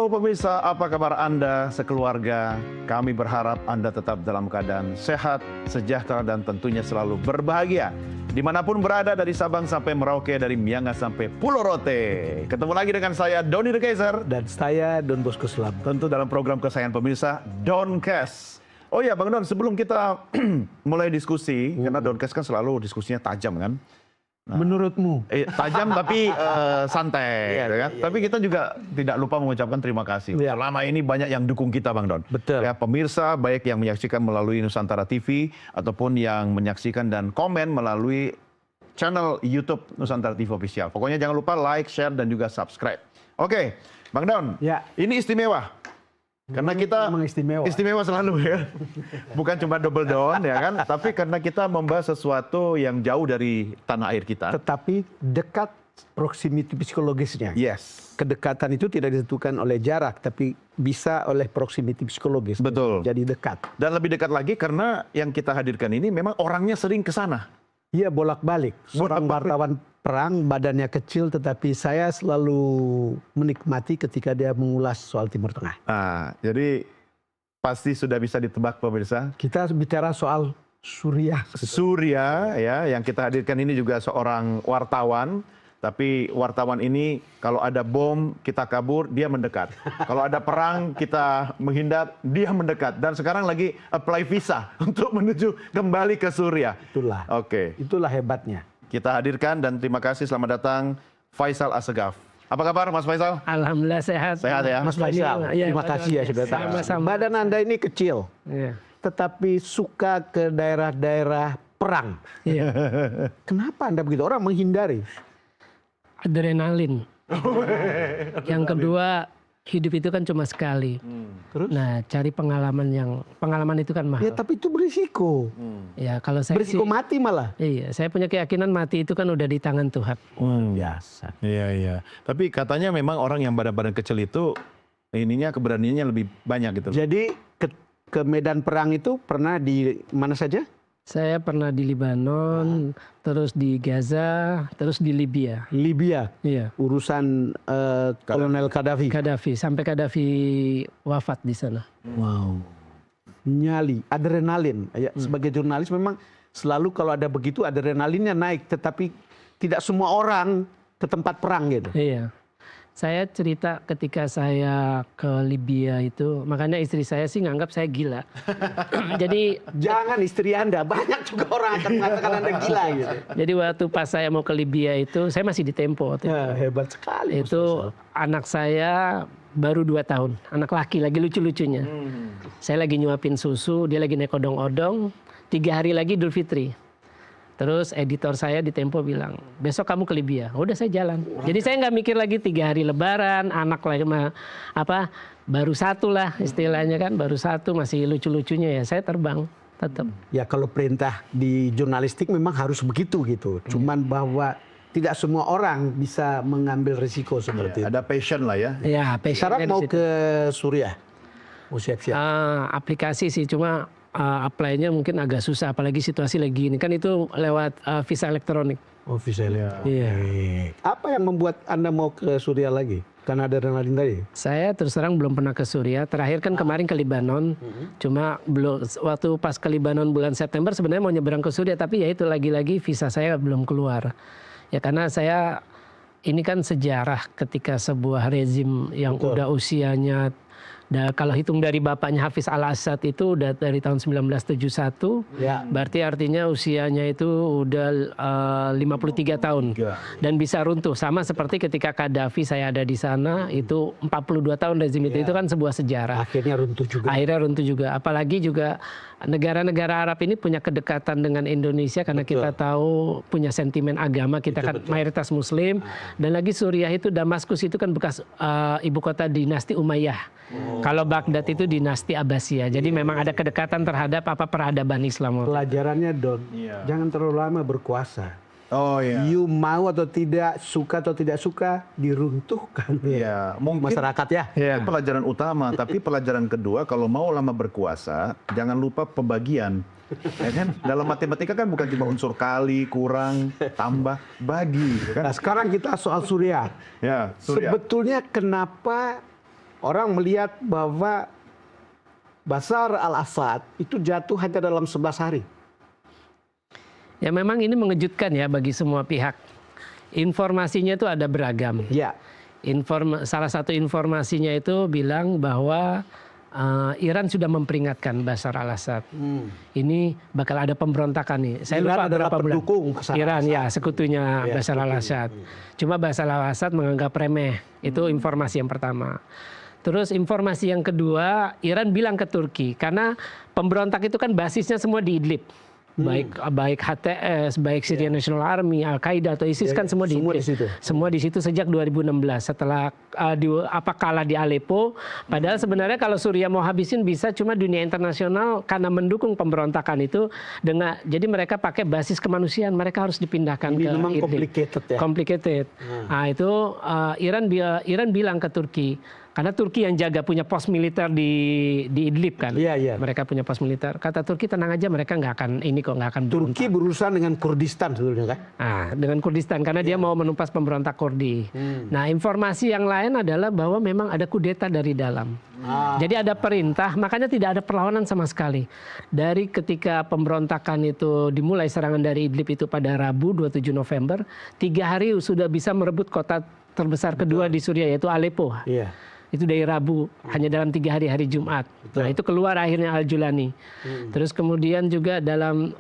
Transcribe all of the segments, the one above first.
Halo pemirsa, apa kabar Anda sekeluarga? Kami berharap Anda tetap dalam keadaan sehat, sejahtera, dan tentunya selalu berbahagia. Dimanapun berada, dari Sabang sampai Merauke, dari Miangas sampai Pulau Rote. Ketemu lagi dengan saya, Doni The Kaiser. Dan saya, Don Bosco Selam. Tentu dalam program kesayangan pemirsa, Doncast. Oh ya Bang Don, sebelum kita mulai diskusi, karena Doncast kan selalu diskusinya tajam kan? Nah, menurutmu? Tajam tapi santai, ya kan? Tapi kita juga tidak lupa mengucapkan terima kasih. Selama ini banyak yang dukung kita, Bang Don. Betul. Ya, pemirsa baik yang menyaksikan melalui Nusantara TV ataupun yang menyaksikan dan komen melalui channel YouTube Nusantara TV Official. Pokoknya jangan lupa like, share, dan juga subscribe. Oke, Bang Don. Ya. Ini istimewa. Karena kita istimewa selalu ya, bukan cuma double down ya kan, tapi karena kita membahas sesuatu yang jauh dari tanah air kita. Tetapi dekat proximity psikologisnya. Yes. Kedekatan itu tidak ditentukan oleh jarak, tapi bisa oleh proximity psikologis. Betul. Jadi dekat. Dan lebih dekat lagi karena yang kita hadirkan ini memang orangnya sering ke sana. Iya, bolak-balik. Seorang wartawan perang, badannya kecil, tetapi saya selalu menikmati ketika dia mengulas soal Timur Tengah. Nah, jadi pasti sudah bisa ditebak pemirsa. Kita bicara soal Suriah. Surya ya, yang kita hadirkan ini juga seorang wartawan. Tapi wartawan ini kalau ada bom kita kabur, dia mendekat. Kalau ada perang kita menghindar, dia mendekat. Dan sekarang lagi apply visa untuk menuju kembali ke Suriah. Itulah. Oke. Itulah hebatnya. Kita hadirkan dan terima kasih, selamat datang Faisal Assegaf. Apa kabar Mas Faisal? Alhamdulillah sehat. Sehat ya? Mas Faisal, terima kasih ya sudah datang. Badan Anda ini kecil, tetapi suka ke daerah-daerah perang. Iya. Kenapa Anda begitu? Orang menghindari. Adrenalin. Yang kedua, hidup itu kan cuma sekali. Terus? Nah, cari pengalaman itu kan mahal. Ya, tapi itu berisiko. Ya, kalau saya Berisiko mati malah. Iya, saya punya keyakinan mati itu kan udah di tangan Tuhan. Biasa. Iya, iya. Tapi katanya memang orang yang badan-badan kecil itu ininya keberaniannya lebih banyak gitu. Jadi ke medan perang itu pernah di mana saja? Saya pernah di Lebanon, terus di Gaza, terus di Libya. Libya. Iya. Urusan Kolonel Gaddafi. Gaddafi, sampai Gaddafi wafat di sana. Wow. Nyali, adrenalin. Ya, sebagai jurnalis memang selalu kalau ada begitu adrenalinnya naik, tetapi tidak semua orang ke tempat perang gitu. Iya. Saya cerita ketika saya ke Libya itu, makanya istri saya sih nganggap saya gila. Jadi jangan istri Anda, banyak juga orang akan mengatakan Anda gila gitu. Jadi waktu pas saya mau ke Libya itu, saya masih di Tempo. Ya, hebat sekali. Itu anak saya baru 2 tahun, anak laki lagi lucu-lucunya. Saya lagi nyuapin susu, dia lagi naik odong-odong. 3 hari lagi Idul Fitri. Terus editor saya di Tempo bilang, besok kamu ke Libya. Udah saya jalan. Jadi saya nggak mikir lagi 3 hari Lebaran, anak lagi baru 1 lah istilahnya kan, baru 1 masih lucu-lucunya ya. Saya terbang tetap. Ya kalau perintah di jurnalistik memang harus begitu gitu. Cuman bahwa tidak semua orang bisa mengambil risiko seperti itu. Ada passion lah ya. Ya, Syarat mau ke Suriah, mau siap-siap. Aplikasi sih, cuma apply-nya mungkin agak susah, apalagi situasi lagi ini kan itu lewat visa elektronik. Oh, visa elektronik. Iya. Apa yang membuat Anda mau ke Suriah lagi? Karena ada adrenalin tadi. Saya terus terang belum pernah ke Suriah. Terakhir kan kemarin ke Lebanon. Cuma belum, waktu pas ke Lebanon bulan September sebenarnya mau nyebrang ke Suriah, tapi ya itu lagi-lagi visa saya belum keluar. Ya karena saya ini kan sejarah ketika sebuah rezim yang udah usianya, kalau hitung dari bapaknya Hafiz al-Assad itu udah dari tahun 1971, berarti artinya usianya itu udah 53 tahun. Dan bisa runtuh, sama seperti ketika Gaddafi saya ada di sana, itu 42 tahun rezim itu kan sebuah sejarah. Akhirnya runtuh juga. Akhirnya runtuh juga, apalagi juga negara-negara Arab ini punya kedekatan dengan Indonesia karena kita tahu punya sentimen agama, kita kan mayoritas Muslim. Dan lagi Suriah itu, Damaskus itu kan bekas ibu kota dinasti Umayyah. Kalau Baghdad itu dinasti Abbasiyah. Jadi memang ada kedekatan terhadap peradaban Islam. Pelajarannya Don, jangan terlalu lama berkuasa. Oh iya. You mau atau tidak, suka atau tidak suka, diruntuhkan. Iya, mungkin masyarakat ya. Itu pelajaran utama, tapi pelajaran kedua kalau mau lama berkuasa, jangan lupa pembagian. Ya kan? Dalam matematika kan bukan cuma unsur kali, kurang, tambah, bagi. Kan? Nah, sekarang kita soal Suriah. Ya, Suriah. Sebetulnya kenapa orang melihat bahwa Bashar al-Assad itu jatuh hanya dalam 11 hari. Ya memang ini mengejutkan ya bagi semua pihak. Informasinya itu ada beragam. Ya. Salah satu informasinya itu bilang bahwa Iran sudah memperingatkan Bashar al-Assad. Ini bakal ada pemberontakan nih. Saya Iran lupa adalah berapa bulan. pendukung Bashar Iran al-Assad. ya sekutunya Ya, Bashar al-Assad. Cuma Bashar al-Assad menganggap remeh. Itu informasi yang pertama. Terus informasi yang kedua, Iran bilang ke Turki karena pemberontak itu kan basisnya semua di Idlib. Baik HTS, baik Syrian National Army, Al-Qaeda atau ISIS kan semua di Idlib. Semua di situ sejak 2016 setelah kalah di Aleppo. Padahal sebenarnya kalau Suriah mau habisin bisa, cuma dunia internasional karena mendukung pemberontakan itu jadi mereka pakai basis kemanusiaan, mereka harus dipindahkan Ini ke memang Idlib. complicated ya. Complicated. Nah itu Iran bilang ke Turki. Karena Turki yang jaga punya pos militer di Idlib kan. Iya, iya. Mereka punya pos militer. Kata Turki tenang aja, mereka nggak akan Turki berurusan dengan Kurdistan sebetulnya kan? Nah, dengan Kurdistan karena dia mau menumpas pemberontak Kurdi. Nah, informasi yang lain adalah bahwa memang ada kudeta dari dalam. Jadi ada perintah, makanya tidak ada perlawanan sama sekali. Dari ketika pemberontakan itu dimulai, serangan dari Idlib itu pada Rabu 27 November, 3 hari sudah bisa merebut kota terbesar kedua di Suriah yaitu Aleppo. Iya. Itu dari Rabu, hanya dalam 3 hari Jumat. Nah itu keluar akhirnya Al-Julani. Terus kemudian juga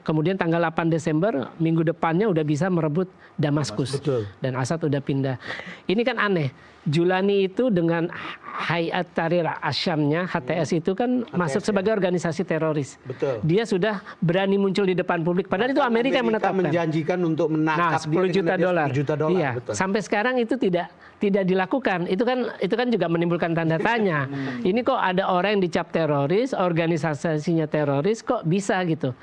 kemudian tanggal 8 Desember, minggu depannya udah bisa merebut Damaskus. Betul. Dan Assad udah pindah. Ini kan aneh, Julani itu dengan Hayat Tahrir Asyamnya, HTS itu kan masuk sebagai organisasi teroris. Betul. Dia sudah berani muncul di depan publik, padahal itu Amerika yang menetapkan. Menjanjikan untuk menangkap 10 juta dolar. 10 juta dolar. Iya. Betul. Sampai sekarang itu tidak dilakukan. Itu kan juga menimbulkan tanda tanya. Ini kok ada orang yang dicap teroris, organisasinya teroris, kok bisa gitu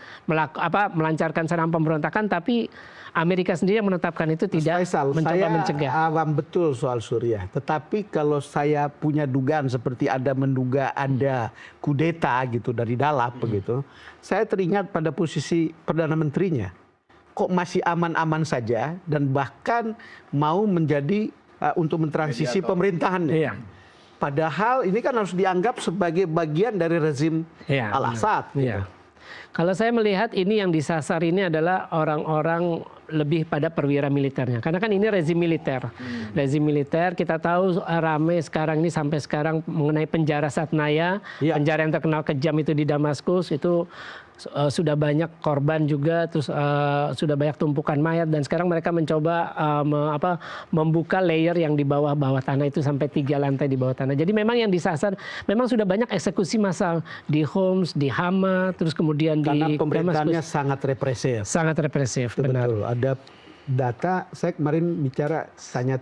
melancarkan serangan pemberontakan, tapi Amerika sendiri yang menetapkan itu tidak mencoba mencegah. Saya awam betul soal Suriah. Tetapi kalau saya punya dugaan seperti menduga ada kudeta gitu dari dalam begitu, saya teringat pada posisi Perdana Menterinya. Kok masih aman-aman saja dan bahkan mau menjadi untuk mentransisi pemerintahan. Iya. Padahal ini kan harus dianggap sebagai bagian dari rezim Al-Assad. Iya. Kalau saya melihat ini yang disasar ini adalah orang-orang lebih pada perwira militernya. Karena kan ini rezim militer. Rezim militer kita tahu ramai sekarang ini sampai sekarang mengenai penjara Satnaya. Ya. Penjara yang terkenal kejam itu di Damaskus itu sudah banyak korban juga, terus sudah banyak tumpukan mayat, dan sekarang mereka mencoba membuka layer yang di bawah tanah itu sampai 3 lantai di bawah tanah. Jadi memang yang disasar memang sudah banyak eksekusi massal di Homs, di Hama, terus kemudian Karena di pemerintahannya Damaskus. sangat represif. Sangat represif, benar. Betul. Ada data, saya kemarin bicara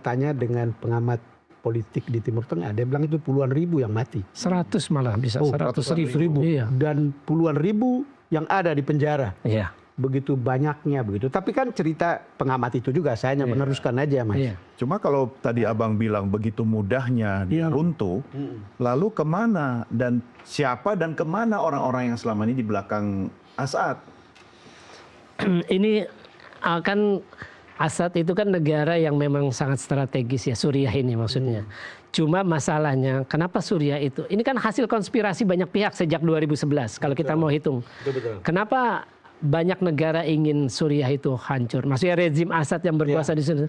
tanya dengan pengamat politik di Timur Tengah, dia bilang itu puluhan ribu yang mati. 100 malah bisa, 100 ribu. Iya. Dan puluhan ribu yang ada di penjara. Iya. Begitu banyaknya begitu. Tapi kan cerita pengamat itu juga, saya hanya meneruskan aja, Mas. Iya. Cuma kalau tadi Abang bilang begitu mudahnya dia runtuh, lalu kemana dan siapa dan kemana orang-orang yang selama ini di belakang Assad? Ini kan Assad itu kan negara yang memang sangat strategis ya, Suriah ini maksudnya. Cuma masalahnya kenapa Suriah itu? Ini kan hasil konspirasi banyak pihak sejak 2011 kalau kita mau hitung. Betul. Kenapa banyak negara ingin Suriah itu hancur? Maksudnya rezim Assad yang berkuasa di Suriah.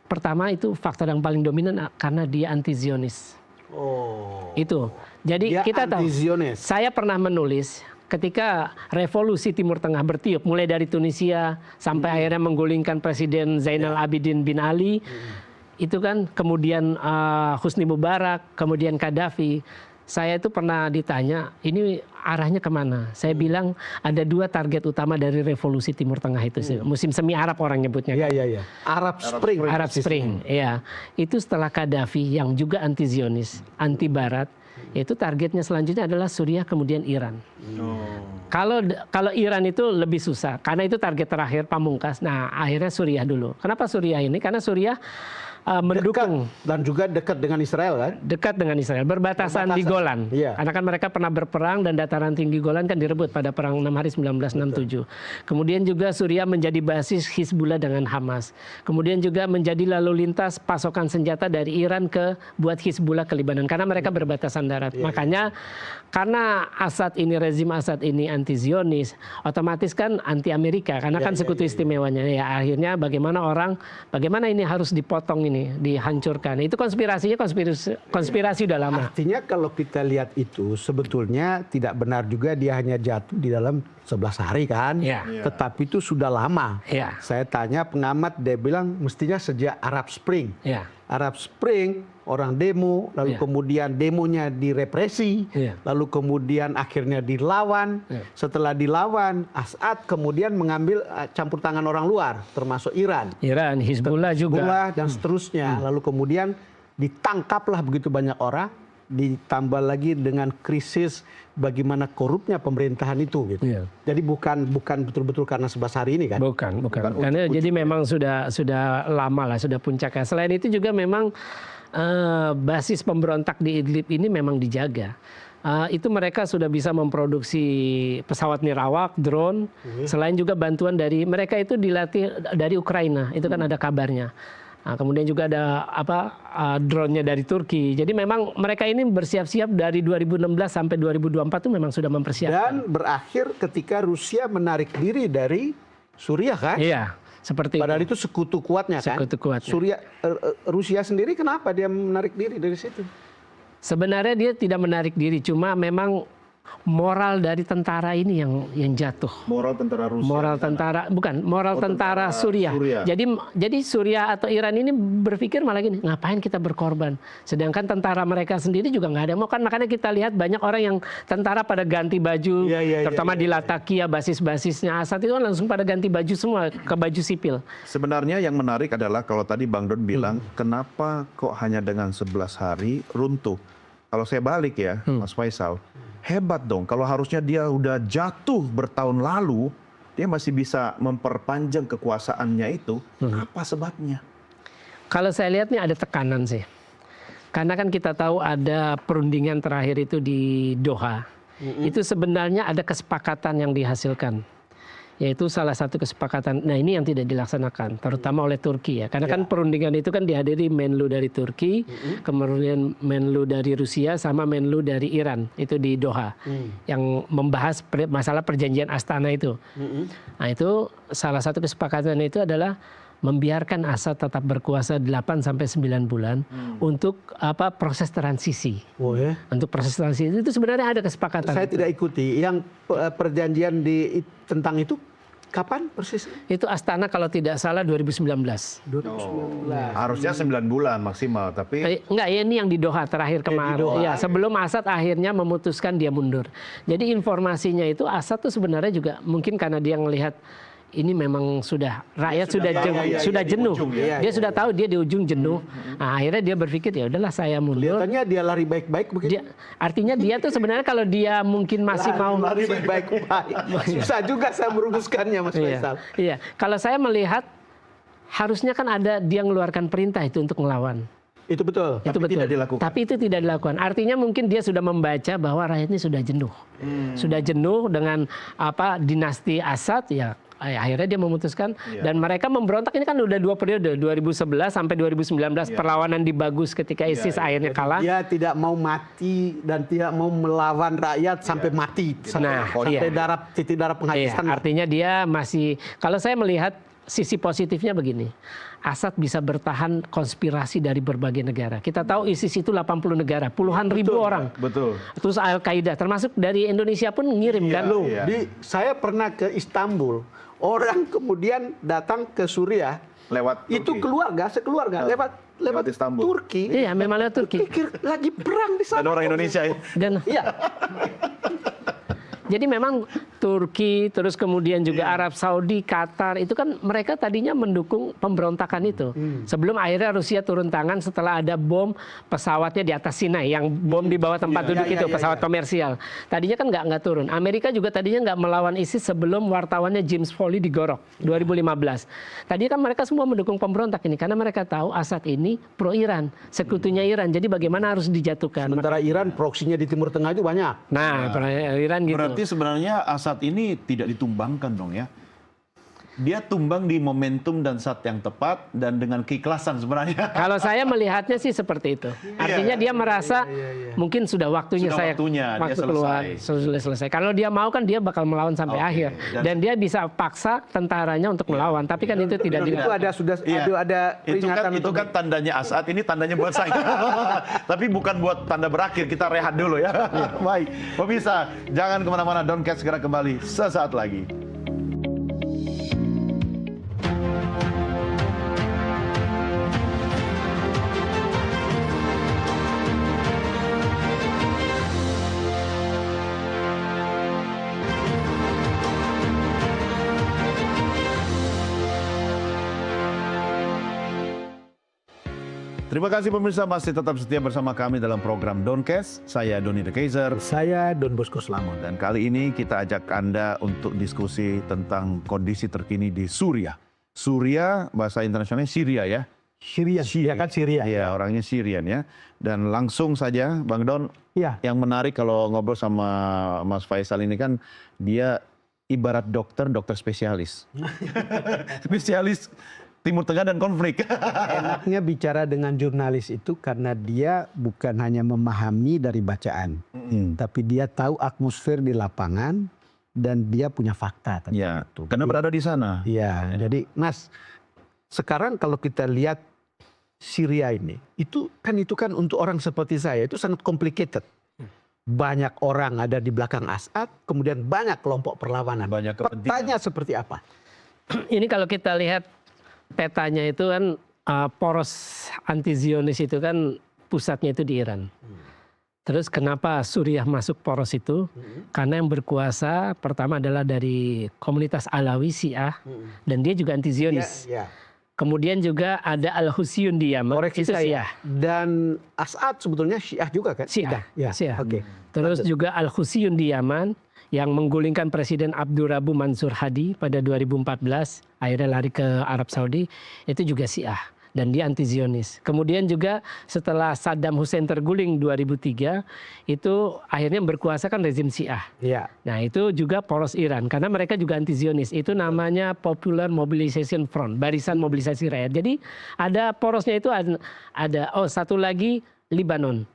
Pertama itu faktor yang paling dominan karena dia anti Zionis. Oh. Itu. Jadi Dia kita tahu. anti-Zionis. Saya pernah menulis ketika revolusi Timur Tengah bertiup mulai dari Tunisia sampai akhirnya menggulingkan Presiden Zainal Abidin bin Ali, itu kan kemudian Husni Mubarak, kemudian Gaddafi. Saya itu pernah ditanya, ini arahnya kemana? Saya bilang ada 2 target utama dari revolusi Timur Tengah itu. Musim semi Arab orang nyebutnya. Iya. Arab Spring. Arab Spring, ya. Itu setelah Gaddafi yang juga anti Zionis, anti Barat. Itu targetnya selanjutnya adalah Suriah kemudian Iran. Kalau Iran itu lebih susah karena itu target terakhir pamungkas. Nah akhirnya Suriah dulu. Kenapa Suriah ini? Karena Suriah mendukung. Dan juga dekat dengan Israel kan? Dekat dengan Israel, berbatasan di Golan. Iya. Karena kan mereka pernah berperang dan dataran tinggi Golan kan direbut pada perang 6 hari 1967. Kemudian juga Suriah menjadi basis Hizbullah dengan Hamas. Kemudian juga menjadi lalu lintas pasokan senjata dari Iran buat Hizbullah ke Lebanon karena mereka berbatasan darat. Makanya karena rezim Assad ini anti Zionis, otomatis kan anti Amerika karena kan sekutu istimewanya. Ya akhirnya bagaimana ini harus dipotong ini, dihancurkan. Itu konspirasi udah lama. Artinya kalau kita lihat itu sebetulnya tidak benar juga dia hanya jatuh di dalam 11 hari kan. Ya. Tetapi itu sudah lama. Ya. Saya tanya pengamat, dia bilang mestinya sejak Arab Spring. Ya. Arab Spring orang demo, lalu kemudian demonya direpresi, lalu kemudian akhirnya dilawan. Setelah dilawan, Assad kemudian mengambil campur tangan orang luar, termasuk Iran, Hizbullah juga, dan seterusnya. Lalu kemudian ditangkaplah begitu banyak orang, ditambah lagi dengan krisis bagaimana korupnya pemerintahan itu gitu. Jadi bukan betul-betul karena 11 hari ini kan? Bukan. Karena jadi memang sudah lama lah, sudah puncaknya. Selain itu juga memang basis pemberontak di Idlib ini memang dijaga. Itu mereka sudah bisa memproduksi pesawat nirawak, drone. Selain juga bantuan dari mereka itu dilatih dari Ukraina, itu kan ada kabarnya. Kemudian juga ada drone-nya dari Turki. Jadi memang mereka ini bersiap-siap dari 2016 sampai 2024 itu memang sudah mempersiapkan. Dan berakhir ketika Rusia menarik diri dari Suriah kan? Iya, seperti padahal itu sekutu kuatnya kan? Sekutu kuatnya. Rusia sendiri kenapa dia menarik diri dari situ? Sebenarnya dia tidak menarik diri, cuma memang moral dari tentara ini yang jatuh. Moral tentara Rusia. Moral tentara Suriah. Jadi Suriah atau Iran ini berpikir malah gini, ngapain kita berkorban? Sedangkan tentara mereka sendiri juga nggak ada mau kan, makanya kita lihat banyak orang yang tentara pada ganti baju, terutama di Latakia basis-basisnya Assad itu kan langsung pada ganti baju semua ke baju sipil. Sebenarnya yang menarik adalah kalau tadi Bang Don bilang, kenapa kok hanya dengan 11 hari runtuh? Kalau saya balik ya, Mas Faisal, hebat dong. Kalau harusnya dia udah jatuh bertahun lalu, dia masih bisa memperpanjang kekuasaannya itu. Apa sebabnya? Kalau saya lihat nih ada tekanan sih. Karena kan kita tahu ada perundingan terakhir itu di Doha. Itu sebenarnya ada kesepakatan yang dihasilkan. Yaitu salah satu kesepakatan, nah ini yang tidak dilaksanakan, terutama oleh Turki ya. Karena kan perundingan itu kan dihadiri Menlu dari Turki, kemudian Menlu dari Rusia, sama Menlu dari Iran, itu di Doha. Yang membahas masalah perjanjian Astana itu. Nah itu salah satu kesepakatan itu adalah membiarkan Assad tetap berkuasa 8-9 bulan untuk proses transisi. Untuk proses transisi itu sebenarnya ada kesepakatan. Saya tidak ikuti. Yang perjanjian tentang itu kapan persis? Itu Astana kalau tidak salah 2019. Harusnya 9 bulan maksimal, tapi enggak, ya ini yang di Doha terakhir kemarin. Ya, sebelum Assad akhirnya memutuskan dia mundur. Jadi informasinya itu Assad tuh sebenarnya juga mungkin karena dia ngelihat ini memang rakyat sudah jenuh. Dia sudah tahu dia di ujung jenuh. Nah, akhirnya dia berpikir ya udahlah saya mundur. Kelihatannya dia lari baik-baik begitu. Artinya dia tuh sebenarnya kalau dia mungkin masih mau lari baik-baik. Susah juga saya merumuskannya Mas Faisal. Iya. Kalau saya melihat harusnya kan ada dia mengeluarkan perintah itu untuk melawan. Itu betul. Itu betul. Tapi itu tidak dilakukan. Artinya mungkin dia sudah membaca bahwa rakyat ini sudah jenuh. Sudah jenuh dengan dinasti Assad ya. Akhirnya dia memutuskan dan mereka memberontak ini kan udah 2 periode 2011 sampai 2019 perlawanan di Bagus ketika ISIS akhirnya kalah. Dia tidak mau mati dan tidak mau melawan rakyat sampai mati sampai titik darah penghabisan. Artinya dia masih, kalau saya melihat sisi positifnya begini. Assad bisa bertahan konspirasi dari berbagai negara. Kita tahu ISIS itu 80 negara, puluhan ribu orang. Betul. Terus Al-Qaeda termasuk dari Indonesia pun ngirim kan. Saya pernah ke Istanbul. Orang kemudian datang ke Suriah lewat Turki. Itu sekeluarga lewat Istanbul. Turki. Iya, memang lewat Turki. Pikir lagi perang di sana. Dan orang Indonesia ya. Dan jadi memang Turki, terus kemudian juga Arab Saudi, Qatar, itu kan mereka tadinya mendukung pemberontakan itu. Sebelum akhirnya Rusia turun tangan setelah ada bom pesawatnya di atas Sinai, yang bom di bawah tempat duduk itu, pesawat komersial. Tadinya kan nggak turun. Amerika juga tadinya nggak melawan ISIS sebelum wartawannya James Foley digorok 2015. Tadi kan mereka semua mendukung pemberontak ini karena mereka tahu Assad ini pro Iran, sekutunya Iran. Jadi bagaimana harus dijatuhkan. Sementara Iran proksinya di Timur Tengah itu banyak. Nah, Iran gitu. Berarti sebenarnya Assad ini tidak ditumbangkan dong ya. Dia tumbang di momentum dan saat yang tepat dan dengan keikhlasan sebenarnya. Kalau saya melihatnya sih seperti itu. Artinya dia merasa mungkin sudah waktunya Sudah waktunya, dia waktu keluar, sudah selesai. Kalau dia mau kan dia bakal melawan sampai akhir. Dan dia bisa paksa tentaranya untuk melawan. Tapi kan itu tidak Itu ada sudah ada peringatan itu kan tandanya Assad, ini tandanya buat saya. Tapi bukan buat tanda berakhir, kita rehat dulu ya. Baik, pemirsa, jangan kemana-mana, Doncast segera kembali sesaat lagi. Terima kasih pemirsa masih tetap setia bersama kami dalam program Doncast. Saya Doni The Kaiser. Saya Don Bosco Slamon. Dan kali ini kita ajak Anda untuk diskusi tentang kondisi terkini di Suriah. Suriah bahasa internasionalnya Syria ya. Syria, ya kan Syria. Iya, orangnya Syrian ya. Dan langsung saja Bang Don, yang menarik kalau ngobrol sama Mas Faisal ini kan dia ibarat dokter spesialis. Spesialis Timur Tengah dan konflik. Enaknya bicara dengan jurnalis itu karena dia bukan hanya memahami dari bacaan, tapi dia tahu atmosfer di lapangan dan dia punya fakta. Ya, karena berada di sana. Iya, jadi Mas, sekarang kalau kita lihat Syria ini, itu kan untuk orang seperti saya itu sangat complicated. Banyak orang ada di belakang Assad, kemudian banyak kelompok perlawanan. Banyak kepentingan. Petanya seperti apa? Ini kalau kita lihat petanya itu kan poros anti Zionis itu kan pusatnya itu di Iran. Terus kenapa Suriah masuk poros itu? Karena yang berkuasa pertama adalah dari komunitas Alawi Syiah dan dia juga anti Zionis. Kemudian juga ada Al-Husayun di Yaman, itu Syiah. Dan Assad sebetulnya Syiah juga kan? Syiah. Syiah. Oke. Terus juga Al-Husayun di Yaman yang menggulingkan Presiden Abdurrabu Mansur Hadi pada 2014, akhirnya lari ke Arab Saudi, itu juga Syiah. Dan dia anti Zionis. Kemudian juga setelah Saddam Hussein terguling 2003, itu akhirnya berkuasa kan rezim Syiah. Nah itu juga poros Iran, karena mereka juga anti Zionis. Itu namanya Popular Mobilization Front, barisan mobilisasi rakyat. Jadi ada porosnya itu ada satu lagi Lebanon.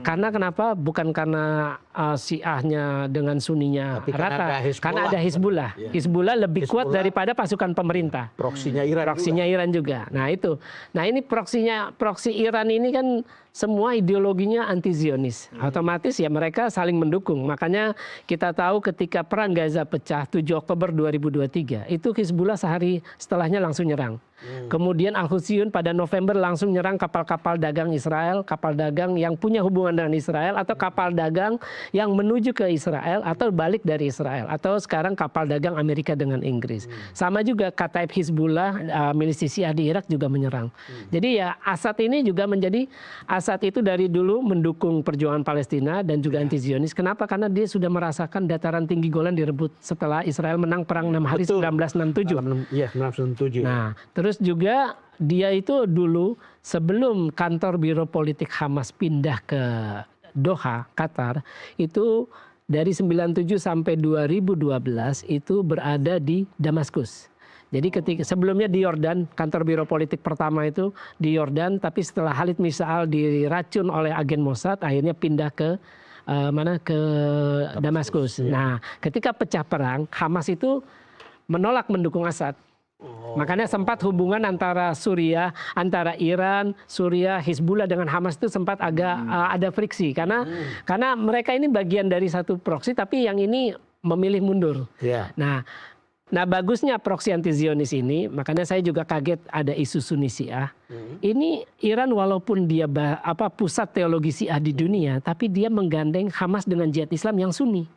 Karena kenapa? Bukan karena Syiahnya dengan Sunninya rata. Karena ada Hizbullah. Hizbullah lebih kuat daripada pasukan pemerintah. Proksinya Iran juga. Nah itu. Nah ini proksi Iran ini kan semua ideologinya anti Zionis. Otomatis ya mereka saling mendukung. Makanya kita tahu ketika perang Gaza pecah 7 Oktober 2023, itu Hizbullah sehari setelahnya langsung nyerang. Kemudian Al-Husayun pada November langsung nyerang kapal-kapal dagang Israel, kapal dagang yang punya hubungan dengan Israel, atau kapal dagang yang menuju ke Israel atau balik dari Israel, atau sekarang kapal dagang Amerika dengan Inggris. Sama juga Kataib Hizbullah, milisi Syiah di Irak juga menyerang. Jadi ya Assad ini juga menjadi, Assad itu dari dulu mendukung perjuangan Palestina dan juga anti Zionis. Kenapa? Karena dia sudah merasakan dataran tinggi Golan direbut setelah Israel menang perang 6 hari 1967. Iya, 1967. Nah, terus juga dia itu dulu sebelum kantor Biro Politik Hamas pindah ke Doha, Qatar, itu dari 97 sampai 2012 itu berada di Damaskus. Jadi ketika sebelumnya di Yordan, kantor Biro Politik pertama itu di Yordan, tapi setelah Khalid Mis'al diracun oleh agen Mossad, akhirnya pindah ke ke Damaskus. Nah, ketika pecah perang, Hamas itu menolak mendukung Assad. Makanya sempat hubungan antara Suriah, antara Iran, Suriah, Hizbullah dengan Hamas itu sempat agak ada friksi karena mereka ini bagian dari satu proksi tapi yang ini memilih mundur. Nah bagusnya proksi anti Zionis ini, makanya saya juga kaget ada isu Sunni Syiah. Ini Iran walaupun dia pusat teologi Syiah di dunia, tapi dia menggandeng Hamas dengan jihad Islam yang Sunni.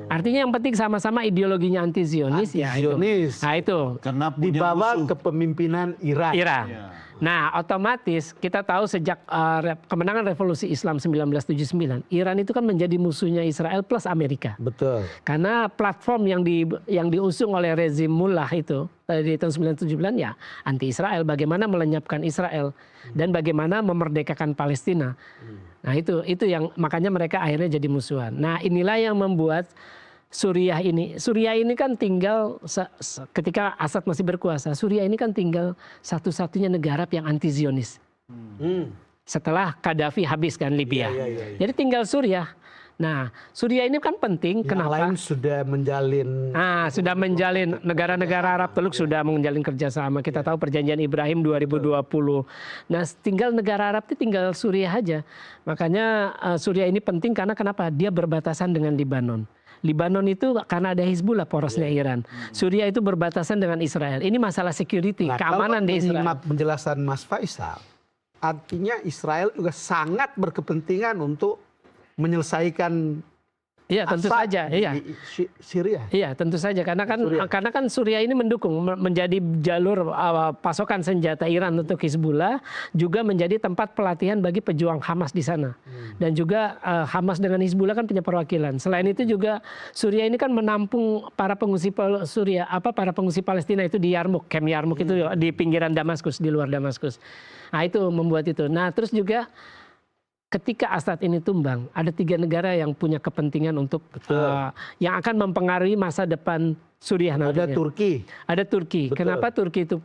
Artinya yang penting sama-sama ideologinya anti-Zionis. Ya itu. Nah itu. Karena Di punya bawah musuh. kepemimpinan Iran. Iran. Ya. Nah, otomatis kita tahu sejak kemenangan revolusi Islam 1979, Iran itu kan menjadi musuhnya Israel plus Amerika. Betul. Karena platform yang diusung oleh rezim Mullah itu di tahun 1979 ya anti-Israel, bagaimana melenyapkan Israel dan bagaimana memerdekakan Palestina. Nah, itu yang makanya mereka akhirnya jadi musuhan. Nah, inilah yang membuat Suriah ini kan tinggal ketika Assad masih berkuasa, Suriah ini kan tinggal satu-satunya negara yang anti-Zionis. Setelah Gaddafi habis kan Libya. Jadi tinggal Suriah. Nah, Suriah ini kan penting. Yang Kenapa? lain sudah menjalin. Sudah menjalin, negara-negara Arab Teluk sudah menjalin kerjasama. Kita tahu perjanjian Ibrahim 2020. Nah, tinggal negara Arab itu tinggal Suriah aja. Makanya Suriah ini penting karena kenapa? Dia berbatasan dengan Libanon. Libanon itu karena ada Hizbullah porosnya Iran. Suriah itu berbatasan dengan Israel. Ini masalah security, keamanan di Israel. Kalau penjelasan Mas Faisal, artinya Israel juga sangat berkepentingan untuk menyelesaikan Iya, tentu Assad saja. Iya. di Syria. Iya, tentu saja karena kan Suriah ini mendukung menjadi jalur pasokan senjata Iran untuk Hizbullah, juga menjadi tempat pelatihan bagi pejuang Hamas di sana. Dan juga Hamas dengan Hizbullah kan punya perwakilan. Selain itu juga Suriah ini kan menampung para pengungsi para pengungsi Palestina itu di Yarmuk, Camp Yarmuk itu di pinggiran Damaskus, di luar Damaskus. Nah, itu membuat itu. Nah, terus juga ketika Assad ini tumbang, ada 3 negara yang punya kepentingan untuk yang akan mempengaruhi masa depan Suriah nantinya. Ada Turki. Ada Turki. Betul. Kenapa Turki itu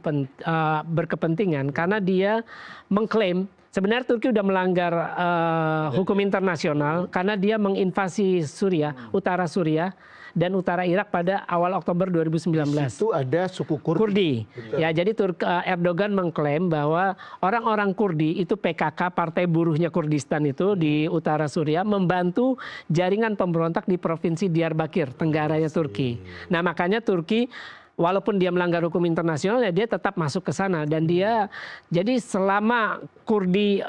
berkepentingan? Karena dia mengklaim sebenarnya Turki sudah melanggar hukum internasional karena dia menginvasi Suriah, utara Suriah dan utara Irak pada awal Oktober 2019. Itu ada suku Kurdi. Ya, jadi Erdogan mengklaim bahwa orang-orang Kurdi itu PKK, Partai Buruhnya Kurdistan itu di utara Suriah membantu jaringan pemberontak di provinsi Diyarbakir, tenggaranya Turki. Nah, makanya Turki walaupun dia melanggar hukum internasional, ya dia tetap masuk ke sana. Dan dia, jadi selama Kurdi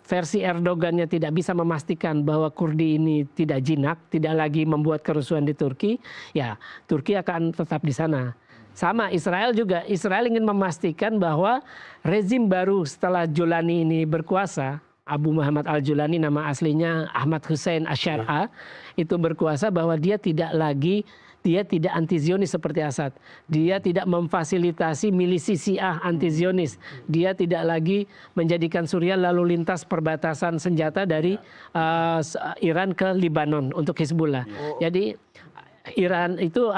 versi Erdogannya tidak bisa memastikan bahwa Kurdi ini tidak jinak, tidak lagi membuat kerusuhan di Turki, ya Turki akan tetap di sana. Sama Israel juga, Israel ingin memastikan bahwa rezim baru setelah Julani ini berkuasa, Abu Muhammad al-Julani nama aslinya Ahmad Hussein Asyara, itu berkuasa bahwa dia tidak anti-Zionis seperti Assad. Dia tidak memfasilitasi milisi Syiah anti-Zionis. Dia tidak lagi menjadikan Suriah lalu lintas perbatasan senjata dari Iran ke Libanon untuk Hizbullah. Jadi Iran itu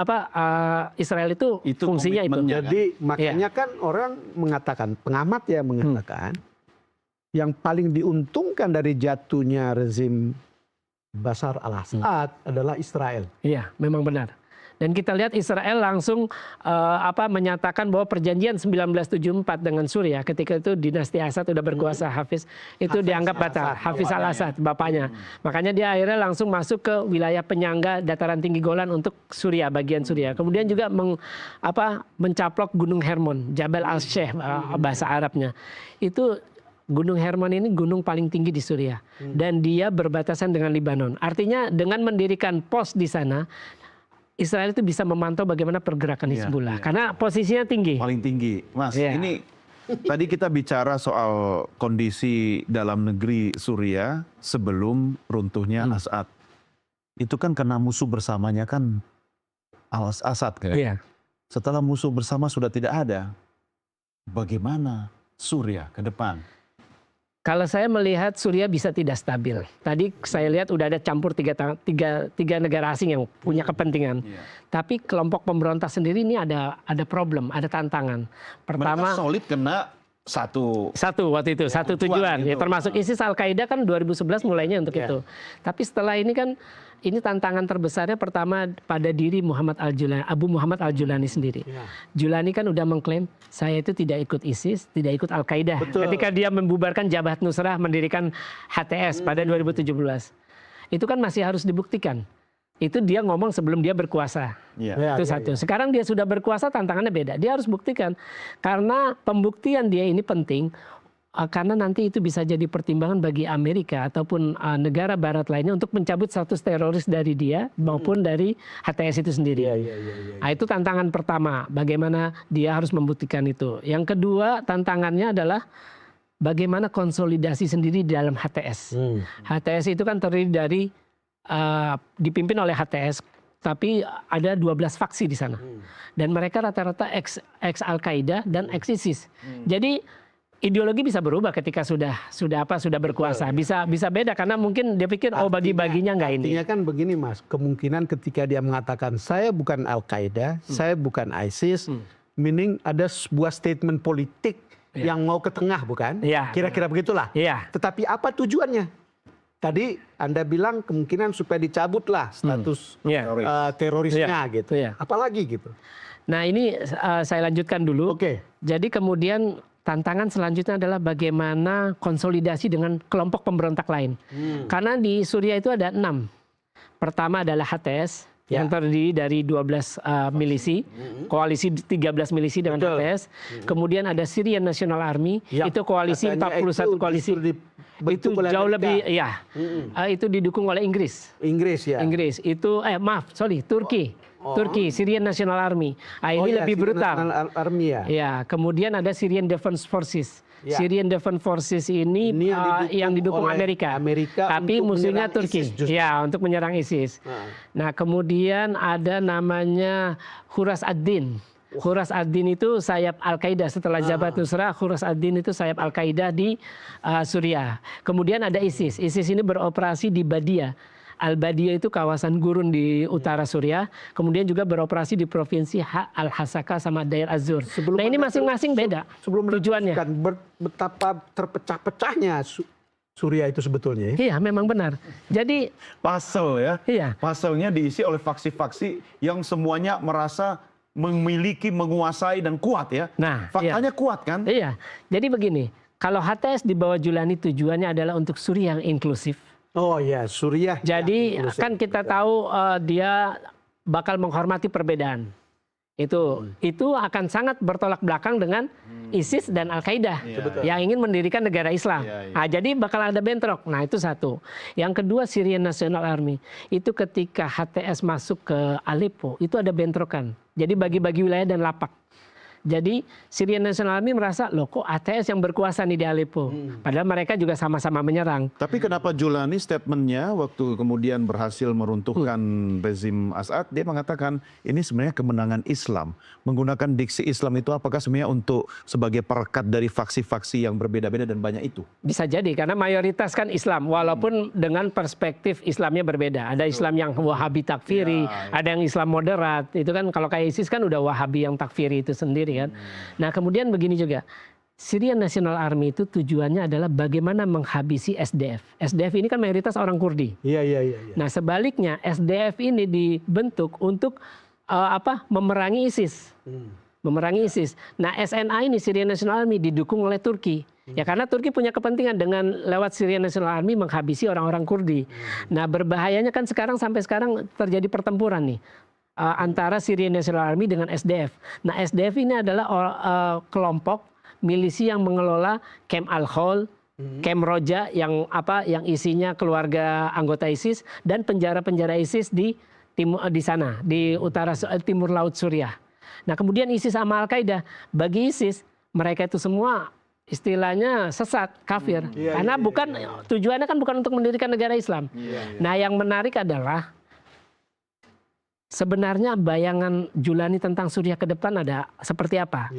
Israel itu fungsinya itu. Jadi makanya kan orang mengatakan, pengamat ya mengatakan, yang paling diuntungkan dari jatuhnya rezim Bashar al-Assad adalah Israel. Iya, memang benar. Dan kita lihat Israel langsung menyatakan bahwa perjanjian 1974 dengan Suriah ketika itu dinasti Assad sudah berkuasa, Hafiz itu dianggap batal. Hafiz al-Assad bapaknya. Makanya dia akhirnya langsung masuk ke wilayah penyangga dataran tinggi Golan untuk Suriah, bagian Suriah. Kemudian juga mencaplok Gunung Hermon, Jabal al-Sheikh bahasa Arabnya. Itu Gunung Hermon ini gunung paling tinggi di Suriah dan dia berbatasan dengan Libanon. Artinya dengan mendirikan pos di sana, Israel itu bisa memantau bagaimana pergerakan Hizbullah karena posisinya tinggi. Paling tinggi. Mas, ini tadi kita bicara soal kondisi dalam negeri Suriah sebelum runtuhnya Assad. Itu kan karena musuh bersamanya kan Assad kan. Iya. Setelah musuh bersama sudah tidak ada, bagaimana Suriah ke depan? Kalau saya melihat Suriah bisa tidak stabil. Tadi saya lihat udah ada campur tiga negara asing yang punya kepentingan. Tapi kelompok pemberontak sendiri ini ada problem, ada tantangan. Pertama, mereka solid kena satu waktu itu, satu tujuan. Ya, termasuk ISIS, Al-Qaeda kan 2011 mulainya untuk itu. Tapi setelah ini kan, ini tantangan terbesarnya pertama pada diri Abu Muhammad al-Julani sendiri. Julani kan udah mengklaim, saya itu tidak ikut ISIS, tidak ikut Al-Qaeda. Ketika dia membubarkan Jabhat Nusrah, mendirikan HTS pada 2017. Itu kan masih harus dibuktikan. Itu dia ngomong sebelum dia berkuasa. Itu satu. Sekarang dia sudah berkuasa, tantangannya beda. Dia harus buktikan. Karena pembuktian dia ini penting. karena nanti itu bisa jadi pertimbangan bagi Amerika ataupun negara barat lainnya untuk mencabut status teroris dari dia maupun dari HTS itu sendiri. Nah, itu tantangan pertama, bagaimana dia harus membuktikan itu. Yang kedua tantangannya adalah bagaimana konsolidasi sendiri di dalam HTS. HTS itu kan terdiri dari dipimpin oleh HTS, tapi ada 12 faksi di sana. Dan mereka rata-rata ex Al-Qaeda dan ex ISIS. Jadi ideologi bisa berubah ketika sudah berkuasa. Bisa beda karena mungkin dia pikir bagi-baginya nggak ini. Artinya kan begini Mas, kemungkinan ketika dia mengatakan saya bukan Al-Qaeda, saya bukan ISIS, meaning ada sebuah statement politik yang mau ke tengah, bukan? Kira-kira begitulah. Tetapi apa tujuannya? Tadi Anda bilang kemungkinan supaya dicabutlah status terorisnya gitu. Apalagi gitu. Nah ini saya lanjutkan dulu. Jadi kemudian tantangan selanjutnya adalah bagaimana konsolidasi dengan kelompok pemberontak lain. Karena di Suriah itu ada 6. Pertama adalah HTS yang terdiri dari 12 milisi, koalisi 13 milisi dengan HTS. Kemudian ada Syrian National Army, itu koalisi 41 koalisi. Itu jauh lebih, itu didukung oleh Inggris. Inggris itu, Turki, Syrian National Army. Ini lebih brutal. Kemudian ada Syrian Defense Forces. Syrian Defense Forces ini yang didukung Amerika. Tapi musuhnya Turki. Untuk menyerang ISIS. Nah, kemudian ada namanya Huras ad-Din. Huras ad-Din itu sayap Al-Qaeda setelah Jabhat Nusrah. Huras ad-Din itu sayap Al-Qaeda di Suriah. Kemudian ada ISIS. ISIS ini beroperasi di Badia. Al-Badia itu kawasan gurun di utara Suriah, kemudian juga beroperasi di provinsi Al-Hasaka sama Dair Az-Zur. Nah ini masing-masing beda tujuannya. Betapa terpecah-pecahnya Suriah itu sebetulnya. Iya, memang benar. Jadi puzzle ya. Puzzle-nya diisi oleh faksi-faksi yang semuanya merasa memiliki, menguasai dan kuat ya. Nah, faktanya kuat kan? Iya. Jadi begini, kalau HTS di bawah Julani tujuannya adalah untuk Suriah yang inklusif. Suriah. Jadi kan kita tahu dia bakal menghormati perbedaan. Itu akan sangat bertolak belakang dengan ISIS dan Al-Qaeda yang ingin mendirikan negara Islam. Nah, jadi bakal ada bentrok. Nah, itu satu. Yang kedua, Syrian National Army. Itu ketika HTS masuk ke Aleppo, itu ada bentrokan. Jadi bagi-bagi wilayah dan lapak. Jadi Syrian National Army merasa, loh kok ATS yang berkuasa nih di Aleppo. Padahal mereka juga sama-sama menyerang. Tapi kenapa Julani statementnya waktu kemudian berhasil meruntuhkan rezim Assad, dia mengatakan ini sebenarnya kemenangan Islam. Menggunakan diksi Islam itu apakah sebenarnya untuk sebagai perekat dari faksi-faksi yang berbeda-beda dan banyak itu? Bisa jadi, karena mayoritas kan Islam. Walaupun dengan perspektif Islamnya berbeda. Ada Islam yang Wahabi takfiri, ada yang Islam moderat. Itu kan kalau kayak ISIS kan udah Wahabi yang takfiri itu sendiri. Nah kemudian begini juga, Syrian National Army itu tujuannya adalah bagaimana menghabisi SDF. SDF ini kan mayoritas orang Kurdi. Nah sebaliknya SDF ini dibentuk untuk memerangi ISIS. Memerangi ISIS. Nah SNA ini, Syrian National Army, didukung oleh Turki. Ya karena Turki punya kepentingan dengan lewat Syrian National Army menghabisi orang-orang Kurdi. Nah berbahayanya kan sampai sekarang terjadi pertempuran nih. Antara Syrian National Army dengan SDF. Nah SDF ini adalah kelompok milisi yang mengelola Camp Al-Hol, Camp Roja yang isinya keluarga anggota ISIS dan penjara-penjara ISIS di sana di utara timur laut Suriah. Nah kemudian ISIS sama Al-Qaeda, bagi ISIS mereka itu semua istilahnya sesat, kafir. Karena tujuannya kan bukan untuk mendirikan negara Islam. Nah yang menarik adalah sebenarnya bayangan Julani tentang Suriah ke depan ada seperti apa?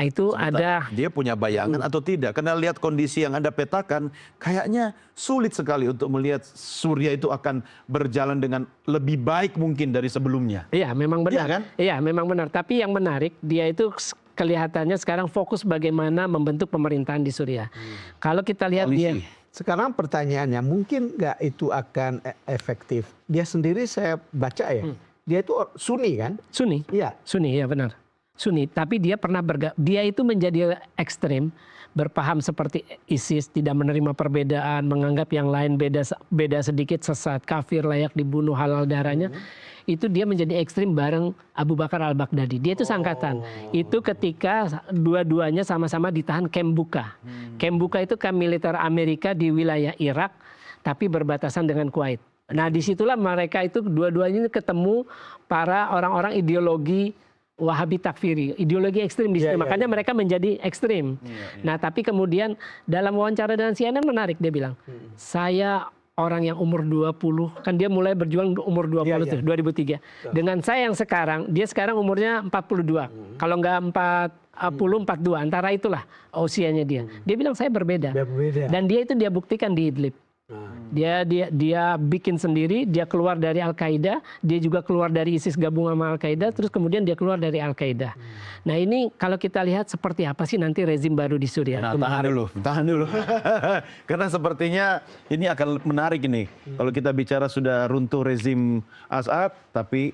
Itu ada. Dia punya bayangan atau tidak? Karena lihat kondisi yang Anda petakan, kayaknya sulit sekali untuk melihat Suriah itu akan berjalan dengan lebih baik mungkin dari sebelumnya. Iya, memang benar. Iya kan? Iya, memang benar. Tapi yang menarik, dia itu kelihatannya sekarang fokus bagaimana membentuk pemerintahan di Suriah. Kalau kita lihat dia. Sekarang pertanyaannya, mungkin nggak itu akan efektif? Dia sendiri saya baca ya. Dia itu Sunni kan? Sunni? Iya. Sunni, ya benar. Sunni, tapi dia pernah dia itu menjadi ekstrem, berpaham seperti ISIS, tidak menerima perbedaan, menganggap yang lain beda sedikit, sesat, kafir, layak dibunuh, halal darahnya. Itu dia menjadi ekstrim bareng Abu Bakar al-Baghdadi. Dia itu sangkatan. Itu ketika dua-duanya sama-sama ditahan Camp Bucca. Camp Bucca itu kamp militer Amerika di wilayah Irak, tapi berbatasan dengan Kuwait. Nah disitulah mereka itu dua-duanya ketemu para orang-orang ideologi Wahabi takfiri, ideologi ekstrim di situ. Makanya mereka menjadi ekstrim. Nah, tapi kemudian dalam wawancara dengan CNN menarik, dia bilang, saya orang yang umur 20, kan dia mulai berjuang umur 20 tuh, 2003. Dengan saya yang sekarang, dia sekarang umurnya 42. Kalau nggak 40, 42, antara itulah usianya dia. Dia bilang saya berbeda. Dan dia itu dia buktikan di Idlib. Dia bikin sendiri, dia keluar dari Al-Qaeda, dia juga keluar dari ISIS gabung sama Al-Qaeda, terus kemudian dia keluar dari Al-Qaeda. Nah ini kalau kita lihat seperti apa sih nanti rezim baru di Suriah. Nah, tahan dulu. Karena sepertinya ini akan menarik ini. Kalau kita bicara sudah runtuh rezim Assad, tapi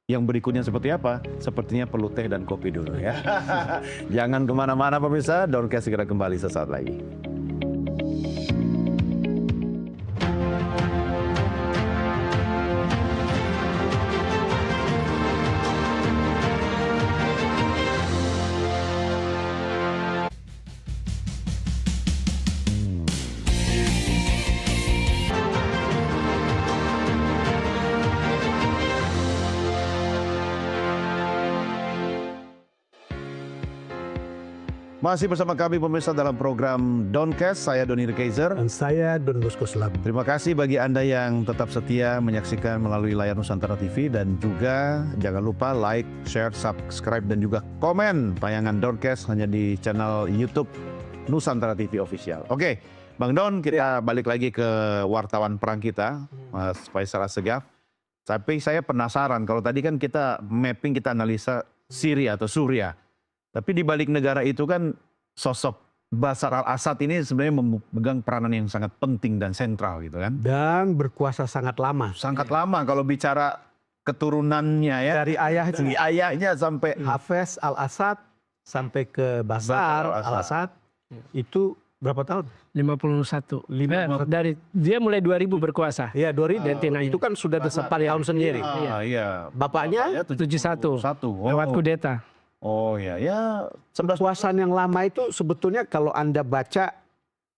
yang berikutnya seperti apa? Sepertinya perlu teh dan kopi dulu ya. Jangan kemana-mana pemirsa, Downcast segera kembali sesaat lagi. Masih bersama kami pemirsa dalam program Downcast, saya Doni Kaiser. Dan saya Don Bosco Slam. Terima kasih bagi Anda yang tetap setia menyaksikan melalui layar Nusantara TV. Dan juga jangan lupa like, share, subscribe, dan juga komen tayangan Downcast hanya di channel YouTube Nusantara TV Official. Oke, Bang Don, kita balik lagi ke wartawan perang kita, Mas Faisal Assegaf. Tapi saya penasaran, kalau tadi kan kita mapping, kita analisa Syria atau Suriah. Tapi di balik negara itu kan sosok Bashar al-Assad ini sebenarnya memegang peranan yang sangat penting dan sentral gitu kan. Dan berkuasa sangat lama. Sangat lama kalau bicara keturunannya ya. Dari ayahnya sampai Hafez al-Assad sampai ke Bashar al-Assad itu berapa tahun? 51. Dari dia mulai 2000 berkuasa. Iya, 2000. Nah, itu kan sudah sepan tahun sendiri. Iya. Bapaknya 71. Oh. Lewat kudeta. Oh ya, ya. Kekuasaan yang lama itu sebetulnya kalau Anda baca,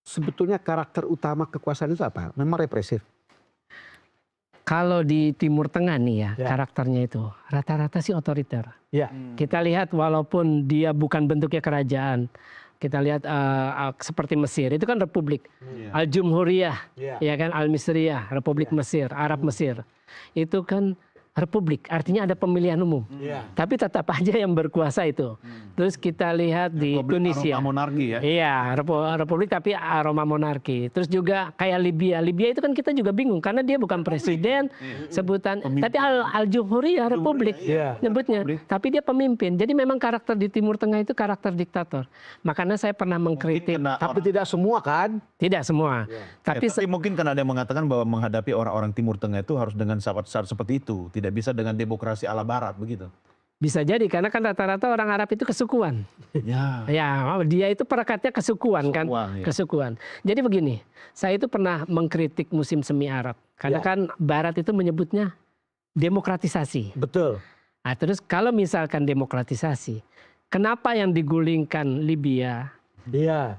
sebetulnya karakter utama kekuasaan itu apa? Memang represif. Kalau di Timur Tengah nih ya, karakternya itu rata-rata sih otoriter. Ya. Kita lihat walaupun dia bukan bentuknya kerajaan, kita lihat seperti Mesir, itu kan republik. Al-Jumhuriyah, ya kan, Al-Misriyah, Republik Mesir, Arab Mesir. Itu kan republik, artinya ada pemilihan umum. Tapi tetap aja yang berkuasa itu. Terus kita lihat di Tunisia. Aroma monarki ya? Iya, republik tapi aroma monarki. Terus juga kayak Libya. Libya itu kan kita juga bingung karena dia bukan presiden, sebutan. Tapi Al-Jumhuriyah republik nyebutnya. Tapi dia pemimpin. Jadi memang karakter di Timur Tengah itu karakter diktator. Makanya saya pernah mengkritik. Tapi tidak semua kan? Tidak semua. Tapi mungkin kan ada yang mengatakan bahwa menghadapi orang-orang Timur Tengah itu harus dengan syarat-syarat seperti itu. Tidak bisa dengan demokrasi ala barat begitu. Bisa jadi karena kan rata-rata orang Arab itu kesukuan. Ya, dia itu perekatnya kesukuan kan, kesukuan. Jadi begini, saya itu pernah mengkritik musim semi Arab karena kan Barat itu menyebutnya demokratisasi. Betul. Nah, terus kalau misalkan demokratisasi, kenapa yang digulingkan Libya,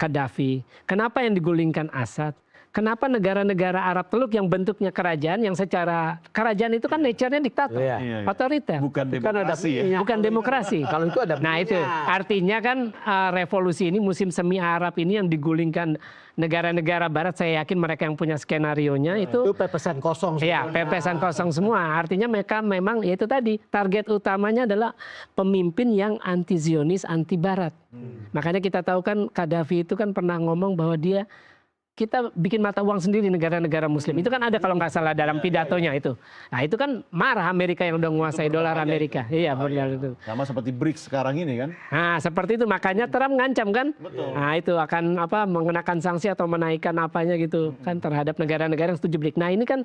Gaddafi, kenapa yang digulingkan Assad? Kenapa negara-negara Arab Teluk yang bentuknya kerajaan, yang secara kerajaan itu kan nature-nya diktator, otoriter. Bukan demokrasi ya? Bukan demokrasi. Kalau itu ada. Nah itu artinya kan revolusi ini, musim semi Arab ini yang digulingkan negara-negara Barat, saya yakin mereka yang punya skenario-nya itu pepesan kosong. Iya, pepesan kosong semua. Artinya mereka memang ya itu tadi target utamanya adalah pemimpin yang anti Zionis, anti Barat. Makanya kita tahu kan Gaddafi itu kan pernah ngomong bahwa kita bikin mata uang sendiri negara-negara Muslim. Itu kan ada kalau nggak salah dalam pidatonya itu. Nah itu kan marah Amerika yang udah menguasai dolar Amerika. Iya benar itu. Sama seperti BRICS sekarang ini kan. Nah seperti itu makanya Trump ngancam kan. Betul. Nah itu akan mengenakan sanksi atau menaikkan apanya gitu kan terhadap negara-negara yang setuju BRICS. Nah ini kan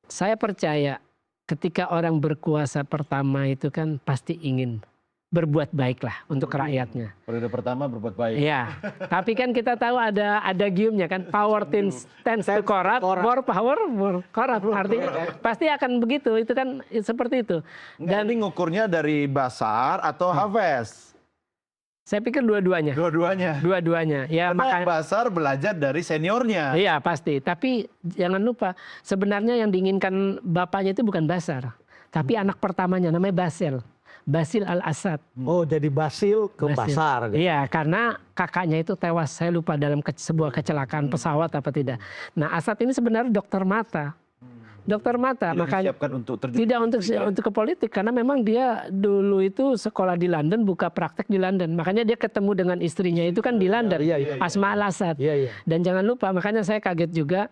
saya percaya ketika orang berkuasa pertama itu kan pasti ingin berbuat baik lah untuk rakyatnya. Periode pertama berbuat baik. Iya, tapi kan kita tahu ada adagiumnya kan, power tends to corrupt, more power, more corrupt. Artinya pasti akan begitu, itu kan seperti itu. Dan ini ngukurnya dari Basar atau Hafez? Saya pikir dua-duanya. Dua-duanya. Ya, Karena Basar belajar dari seniornya. Iya pasti, tapi jangan lupa sebenarnya yang diinginkan bapaknya itu bukan Basar, tapi anak pertamanya namanya Basil al-Assad. Oh, jadi Basil ke Basar. Gitu. Iya, karena kakaknya itu tewas, saya lupa dalam sebuah kecelakaan pesawat apa tidak. Nah, Assad ini sebenarnya dokter mata. Dokter mata, Tidak makanya disiapkan untuk terjun tidak untuk ke politik karena memang dia dulu itu sekolah di London, buka praktek di London. Makanya dia ketemu dengan istrinya itu kan di London, Asma al-Assad. Dan jangan lupa, makanya saya kaget juga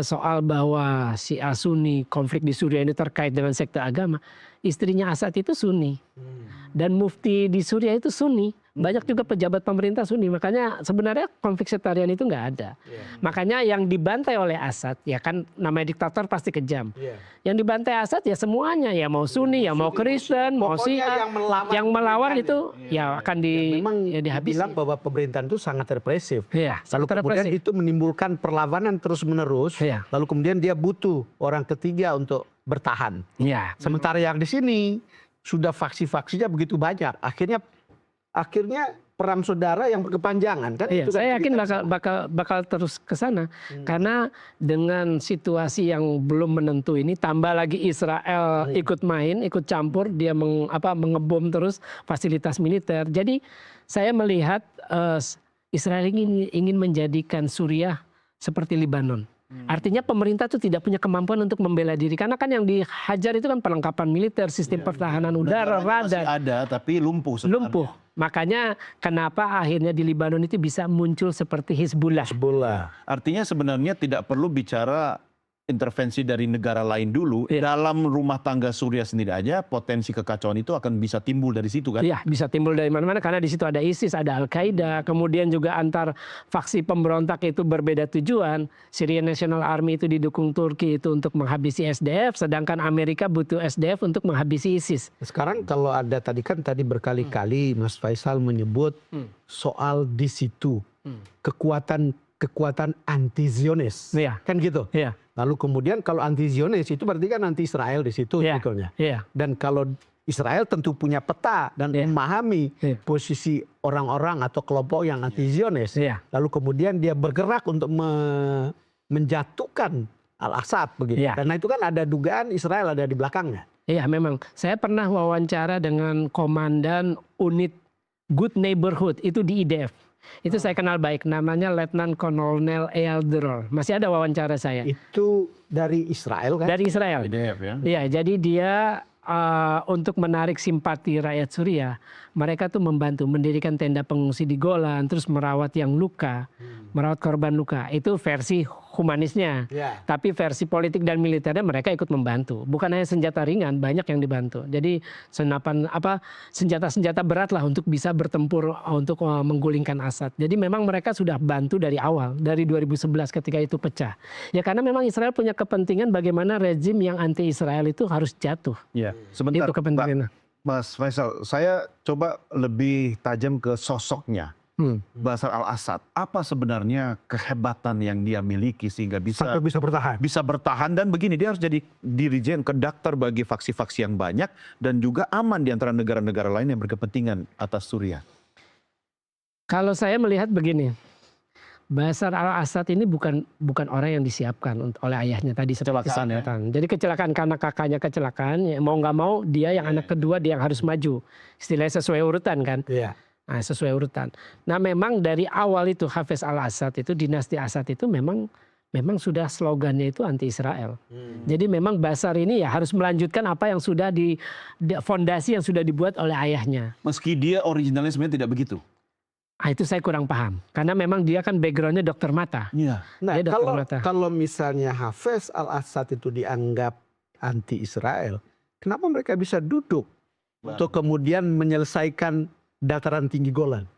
soal bahwa Syiah Sunni, konflik di Suriah ini terkait dengan sekte agama. Istrinya Assad itu Sunni. Dan mufti di Suriah itu Sunni. Banyak juga pejabat pemerintah Sunni. Makanya sebenarnya konflik sektarian itu nggak ada. Makanya yang dibantai oleh Assad, ya kan namanya diktator pasti kejam. Yang dibantai Assad ya semuanya. Ya mau Sunni, ya mau Kristen, mau Syiah. Yang melawan itu ya akan dihabisi. Bilang bahwa pemerintahan itu sangat represif. Lalu kemudian itu menimbulkan perlawanan terus-menerus. Lalu kemudian dia butuh orang ketiga untuk bertahan. Sementara yang di sini sudah faksi-faksinya begitu banyak. Akhirnya perang saudara yang berkepanjangan kan? Iya, saya yakin bakal terus ke sana karena dengan situasi yang belum menentu ini, tambah lagi Israel ikut main, ikut campur, dia mengebom terus fasilitas militer. Jadi saya melihat Israel ingin menjadikan Suriah seperti Lebanon. Artinya pemerintah itu tidak punya kemampuan untuk membela diri karena kan yang dihajar itu kan perlengkapan militer, sistem pertahanan udara, radar. Masih ada tapi lumpuh. Lumpuh. Makanya kenapa akhirnya di Lebanon itu bisa muncul seperti Hizbullah. Artinya sebenarnya tidak perlu bicara intervensi dari negara lain dulu. Dalam rumah tangga Suriah sendiri aja potensi kekacauan itu akan bisa timbul dari situ kan? Iya, bisa timbul dari mana-mana karena di situ ada ISIS, ada Al-Qaeda, kemudian juga antar faksi pemberontak itu berbeda tujuan. Syrian National Army itu didukung Turki itu untuk menghabisi SDF, sedangkan Amerika butuh SDF untuk menghabisi ISIS. Sekarang kalau ada tadi berkali-kali Mas Faisal menyebut soal di situ kekuatan anti Zionis, kan gitu. Lalu kemudian kalau anti Zionis itu berarti kan anti Israel di situ sebetulnya. Dan kalau Israel tentu punya peta dan memahami posisi orang-orang atau kelompok yang anti Zionis. Lalu kemudian dia bergerak untuk menjatuhkan Al-Assad begitu. Karena itu kan ada dugaan Israel ada di belakangnya. Iya, memang. Saya pernah wawancara dengan komandan unit Good Neighborhood itu di IDF. Itu saya kenal baik, namanya Letnan Kolonel Eyal Dror. Masih ada wawancara saya. Itu dari Israel kan? Dari Israel. IDF ya. Iya, jadi dia untuk menarik simpati rakyat Suriah, mereka tuh membantu mendirikan tenda pengungsi di Golan, terus merawat yang luka, merawat korban luka. Itu versi humanisnya. Tapi versi politik dan militernya mereka ikut membantu. Bukan hanya senjata ringan, banyak yang dibantu. Jadi senjata-senjata berat lah untuk bisa bertempur untuk menggulingkan Assad. Jadi memang mereka sudah bantu dari awal, dari 2011 ketika itu pecah. Ya karena memang Israel punya kepentingan bagaimana rezim yang anti Israel itu harus jatuh. Sebentar, itu kepentingannya. Mas Faisal, saya coba lebih tajam ke sosoknya. Basar al-Assad, apa sebenarnya kehebatan yang dia miliki sehingga bisa bertahan dan begini, dia harus jadi dirijen konduktor bagi faksi-faksi yang banyak dan juga aman di antara negara-negara lain yang berkepentingan atas Suriah. Kalau saya melihat begini, Basar al-Assad ini bukan orang yang disiapkan oleh ayahnya tadi. Kecelakaan ya? Jadi kecelakaan karena kakaknya kecelakaan, ya mau nggak mau dia yang anak kedua dia yang harus maju. Istilahnya sesuai urutan kan. Nah, sesuai urutan. Nah memang dari awal itu Hafez al-Assad itu, dinasti Assad itu memang sudah slogannya itu anti Israel. Jadi memang Basar ini ya harus melanjutkan apa yang sudah fondasi yang sudah dibuat oleh ayahnya. Meski dia originalnya sebenarnya tidak begitu. Itu saya kurang paham. Karena memang dia kan backgroundnya dokter mata. Nah kalau misalnya Hafez al-Assad itu dianggap anti Israel, kenapa mereka bisa duduk untuk kemudian menyelesaikan dataran tinggi Golan?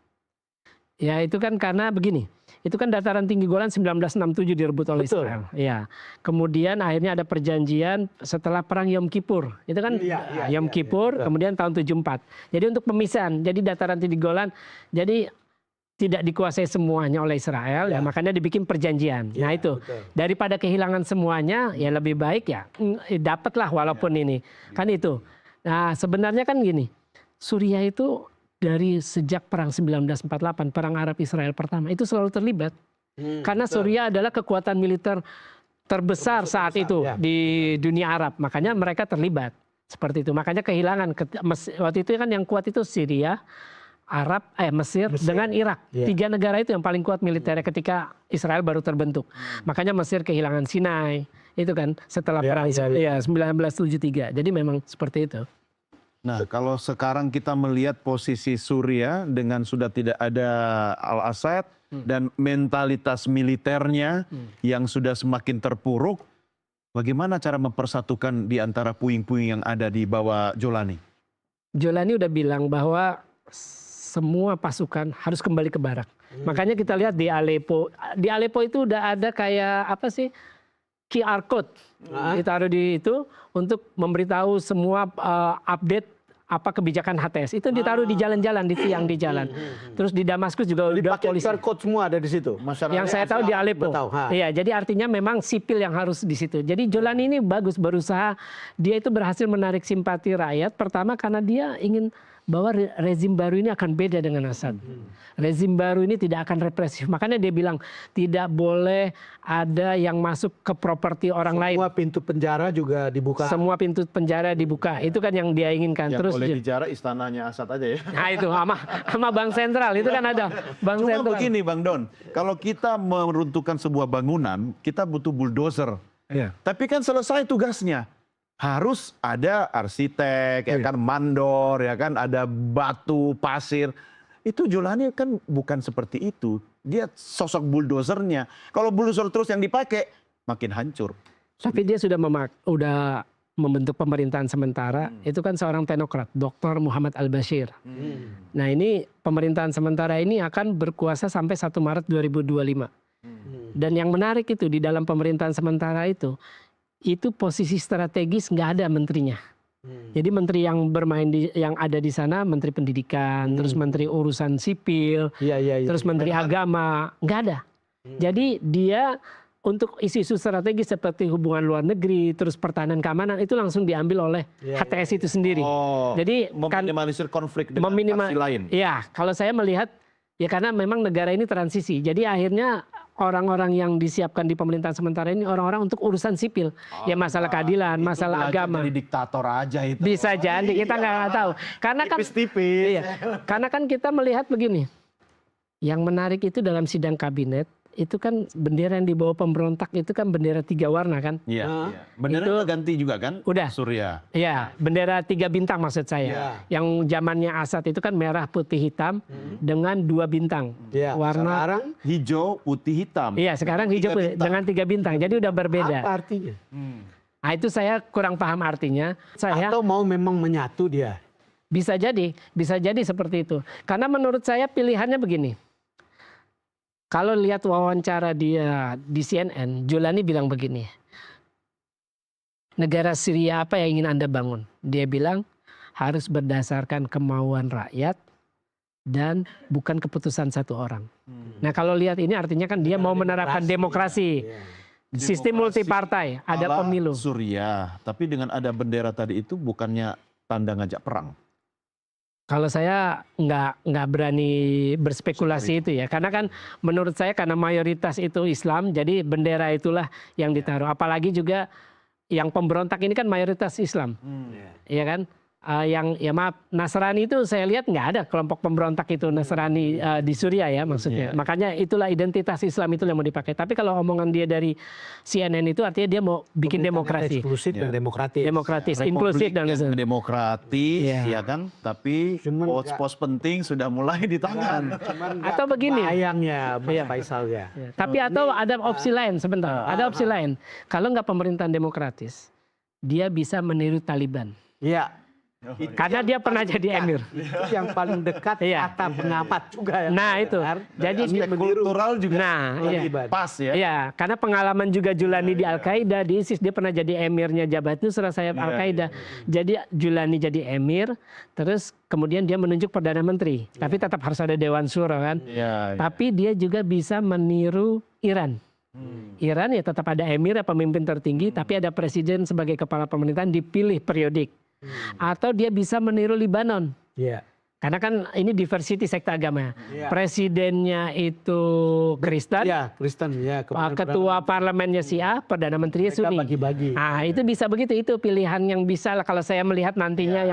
Ya itu kan karena begini, Itu kan dataran tinggi Golan 1967 direbut oleh Betul. Israel. Ya. Kemudian akhirnya ada perjanjian setelah perang Yom Kippur. Itu kan Yom Kippur, kemudian tahun 74. Jadi untuk pemisahan. Jadi dataran tinggi Golan jadi tidak dikuasai semuanya oleh Israel, ya makanya dibikin perjanjian. Nah itu daripada kehilangan semuanya, ya lebih baik ya dapatlah walaupun ini kan itu. Nah sebenarnya kan gini, Suriah itu dari sejak perang 1948, perang Arab Israel pertama itu selalu terlibat. Karena Suriah adalah kekuatan militer terbesar saat itu di dunia Arab, makanya mereka terlibat seperti itu. Makanya kehilangan waktu itu kan yang kuat itu Syria, Mesir dengan Irak. Tiga negara itu yang paling kuat militernya ketika Israel baru terbentuk. Makanya Mesir kehilangan Sinai. Itu kan setelah perang 1973. Jadi memang seperti itu. Nah, kalau sekarang kita melihat posisi Suriah dengan sudah tidak ada Al-Assad dan mentalitas militernya yang sudah semakin terpuruk, bagaimana cara mempersatukan di antara puing-puing yang ada di bawah Jolani? Jolani udah bilang bahwa semua pasukan harus kembali ke barak. Makanya kita lihat di Aleppo. Di Aleppo itu udah ada kayak apa sih? QR code. Ditaruh di itu untuk memberitahu semua update apa kebijakan HTS. Itu ditaruh di jalan-jalan, di tiang di jalan. Terus di Damaskus juga udah polisi. QR code semua ada di situ. Yang saya tahu di Aleppo. Iya, jadi artinya memang sipil yang harus di situ. Jadi Jolani ini bagus berusaha, dia itu berhasil menarik simpati rakyat. Pertama karena dia ingin bahwa rezim baru ini akan beda dengan Assad. Rezim baru ini tidak akan represif. Makanya dia bilang tidak boleh ada yang masuk ke properti orang lain. Semua pintu penjara juga dibuka. Semua pintu penjara dibuka. Itu kan yang dia inginkan. Yang terus boleh dijarah istananya Assad aja ya. Nah itu sama Bank Sentral. Itu kan ada Bank Cuma Sentral. begini Bang Don, kalau kita meruntuhkan sebuah bangunan, kita butuh bulldozer. Tapi kan selesai tugasnya. Harus ada arsitek, ya kan mandor, ya kan ada batu, pasir. Itu Jolani kan bukan seperti itu. Dia sosok bulldozernya. Kalau bulldozer terus yang dipakai, makin hancur. Tapi dia sudah membentuk pemerintahan sementara. Itu kan seorang teknokrat, Dr. Muhammad Al-Bashir. Nah ini pemerintahan sementara ini akan berkuasa sampai 1 Maret 2025. Dan yang menarik itu di dalam pemerintahan sementara itu posisi strategis nggak ada menterinya. Jadi menteri yang bermain yang ada di sana menteri pendidikan, terus menteri urusan sipil, terus menteri agama, nggak ada. Jadi dia untuk isu-isu strategis seperti hubungan luar negeri, terus pertahanan keamanan itu langsung diambil oleh HTS itu sendiri. Jadi meminimalisir konflik dengan faksi lain. Ya, kalau saya melihat ya karena memang negara ini transisi. Jadi akhirnya orang-orang yang disiapkan di pemerintahan sementara ini orang-orang untuk urusan sipil. Ya masalah keadilan, masalah agama. Jadi diktator aja itu. Bisa jadi, kita nggak tahu. Karena kan tipis-tipis. Iya, karena kan kita melihat begini. Yang menarik itu dalam sidang kabinet, itu kan bendera yang dibawa pemberontak itu kan bendera 3 warna kan. Iya. Bendera Itu ganti juga kan? Udah. Suriah. Iya, bendera 3 bintang maksud saya. Yang zamannya Assad itu kan merah, putih, hitam dengan 2 bintang. Warna Sekarang hijau, putih, hitam. Iya, sekarang hijau putih dengan 3 bintang. Jadi udah berbeda. apa artinya? Nah, itu saya kurang paham artinya. Atau mau memang menyatu dia? Bisa jadi seperti itu. Karena menurut saya pilihannya begini. Kalau lihat wawancara dia di CNN, Jolani bilang begini. Negara Syria apa yang ingin Anda bangun? Dia bilang harus berdasarkan kemauan rakyat dan bukan keputusan satu orang. Nah kalau lihat ini artinya kan dia mau menerapkan demokrasi. Sistem multipartai, ada pemilu. Suriah, tapi dengan ada bendera tadi itu bukannya tanda ngajak perang. Kalau saya nggak berani berspekulasi itu ya, karena kan menurut saya karena mayoritas itu Islam, jadi bendera itulah yang ditaruh. Apalagi juga yang pemberontak ini kan mayoritas Islam, ya kan? Yang ya maaf Nasrani itu saya lihat nggak ada kelompok pemberontak itu Nasrani di Suriah ya maksudnya. Makanya itulah identitas Islam itu yang mau dipakai. Tapi kalau omongan dia dari CNN itu artinya dia mau bikin demokrasi. Eksklusif dan demokratis. Demokratis, inklusif dan demokratis, ya kan? Tapi pos-pos penting sudah mulai di tangan. Atau begini. Sayangnya, Mas Faisal ya. Tapi atau ada opsi lain sebentar. Ada opsi lain. Kalau nggak pemerintahan demokratis, dia bisa meniru Taliban. Iya. Karena dia pernah jadi emir. Itu yang paling dekat Iya. kata pengamat juga ya. Nah itu, jadi Aspek kultural juga iya. pas ya. Iya, karena pengalaman juga Julani di Al-Qaeda, di ISIS, dia pernah jadi emirnya Jabhat Nusra sayap Al-Qaeda. Jadi Julani jadi emir, terus kemudian dia menunjuk Perdana Menteri. Tapi tetap harus ada Dewan Syuro kan. Iya. Tapi dia juga bisa meniru Iran. Iran ya tetap ada emir, pemimpin tertinggi, tapi ada presiden sebagai kepala pemerintahan dipilih periodik. Atau dia bisa meniru Libanon. Iya. Karena kan ini diversity sekte agama. Iya. Presidennya itu Kristen, Iya, Kristen ya. ketua parlemennya Syiah, perdana menterinya mereka Sunni. bagi-bagi. Nah, itu bisa begitu, itu pilihan yang bisa kalau saya melihat nantinya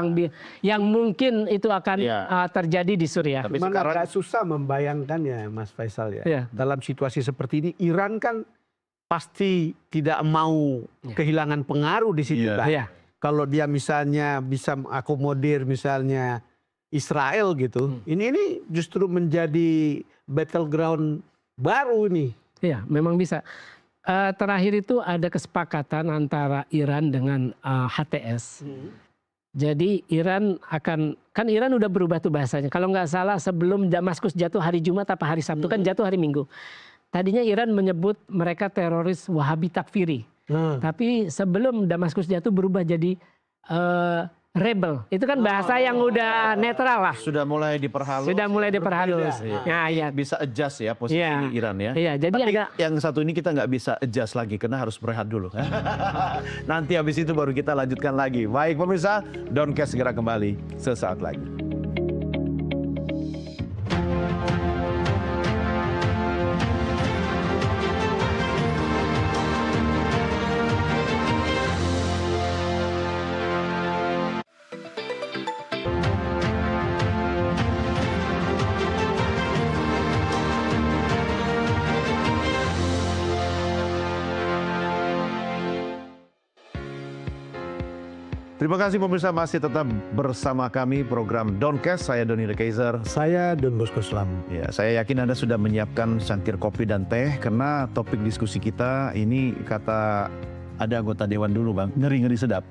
yang mungkin itu akan terjadi di Suriah. Tapi Cuman sekarang agak susah membayangkannya, Mas Faisal ya. Iya. Dalam situasi seperti ini, Iran kan pasti tidak mau kehilangan pengaruh di situ Iya. kan. Iya. Kalau dia misalnya bisa mengakomodir misalnya Israel gitu, ini justru menjadi battleground baru ini. Iya, memang bisa. Terakhir itu ada kesepakatan antara Iran dengan HTS. Jadi Iran kan Iran udah berubah tuh bahasanya. Kalau nggak salah sebelum Damaskus jatuh hari Jumat apa hari Sabtu, kan jatuh hari Minggu. Tadinya Iran menyebut mereka teroris Wahabi Takfiri. Tapi sebelum Damaskus jatuh berubah jadi rebel. Itu kan bahasa yang udah netral lah. sudah mulai diperhalus. Sudah mulai diperhalus. Ya, iya. Bisa adjust ya posisi Iran ya. Iya, jadi Tapi agak yang satu ini kita nggak bisa adjust lagi karena harus berehat dulu. Nanti habis itu baru kita lanjutkan lagi. Baik pemirsa, Downcast segera kembali sesaat lagi. Terima kasih pemirsa masih tetap bersama kami program Downcast. Saya Doni De Kaiser. Saya Don Bosco Slam. Ya, saya yakin Anda sudah menyiapkan cangkir kopi dan teh karena topik diskusi kita ini kata ada anggota dewan dulu Bang, ngeri-ngeri sedap.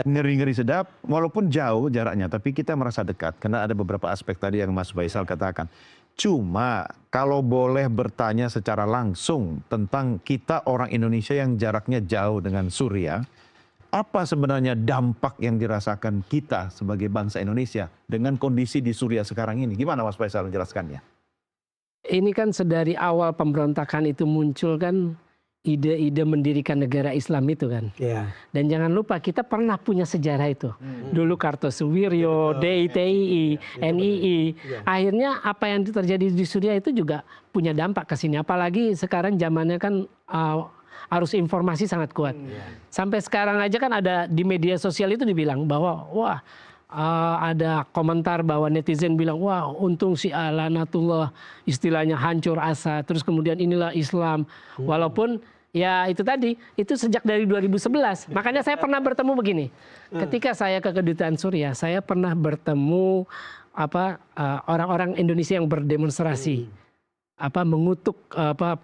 Ngeri-ngeri sedap walaupun jauh jaraknya tapi kita merasa dekat karena ada beberapa aspek tadi yang Mas Faisal katakan. Cuma kalau boleh bertanya secara langsung tentang kita orang Indonesia yang jaraknya jauh dengan Suriah, apa sebenarnya dampak yang dirasakan kita sebagai bangsa Indonesia dengan kondisi di Suriah sekarang ini? Gimana Mas Faisal menjelaskannya? ini kan sedari awal pemberontakan itu muncul kan ide-ide mendirikan negara Islam itu kan. Iya. Dan jangan lupa kita pernah punya sejarah itu. Dulu Kartosuwiryo, DITII, NII. Akhirnya apa yang terjadi di Suriah itu juga punya dampak ke sini. Apalagi sekarang zamannya kan arus informasi sangat kuat. Sampai sekarang aja kan ada di media sosial itu dibilang bahwa wah ada komentar bahwa netizen bilang wah untung si Alanatullah istilahnya hancur asa. Terus kemudian inilah Islam. Walaupun ya itu tadi, itu sejak dari 2011. Makanya saya pernah bertemu begini. Ketika saya ke kedutaan Suriah, saya pernah bertemu orang-orang Indonesia yang berdemonstrasi. Mengutuk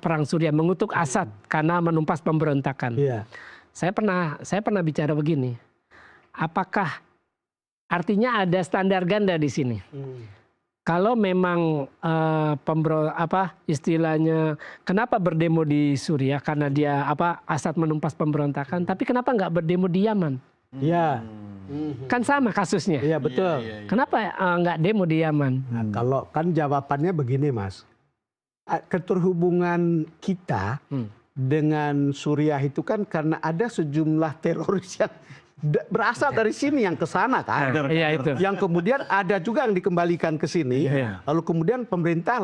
perang Suriah, mengutuk Assad karena menumpas pemberontakan. Iya. Saya pernah bicara begini. Apakah artinya ada standar ganda di sini? Kalau memang istilahnya kenapa berdemo di Suriah karena dia Assad menumpas pemberontakan, tapi kenapa nggak berdemo di Yaman? Iya. Kan sama kasusnya. Iya betul. Kenapa nggak demo di Yaman? Nah, kalau kan jawabannya begini Mas, keterhubungan kita dengan Suriah itu kan karena ada sejumlah teroris yang berasal dari sini yang ke sana kan. Iya itu. Yang kemudian ada juga yang dikembalikan ke sini. Iya. Lalu kemudian pemerintah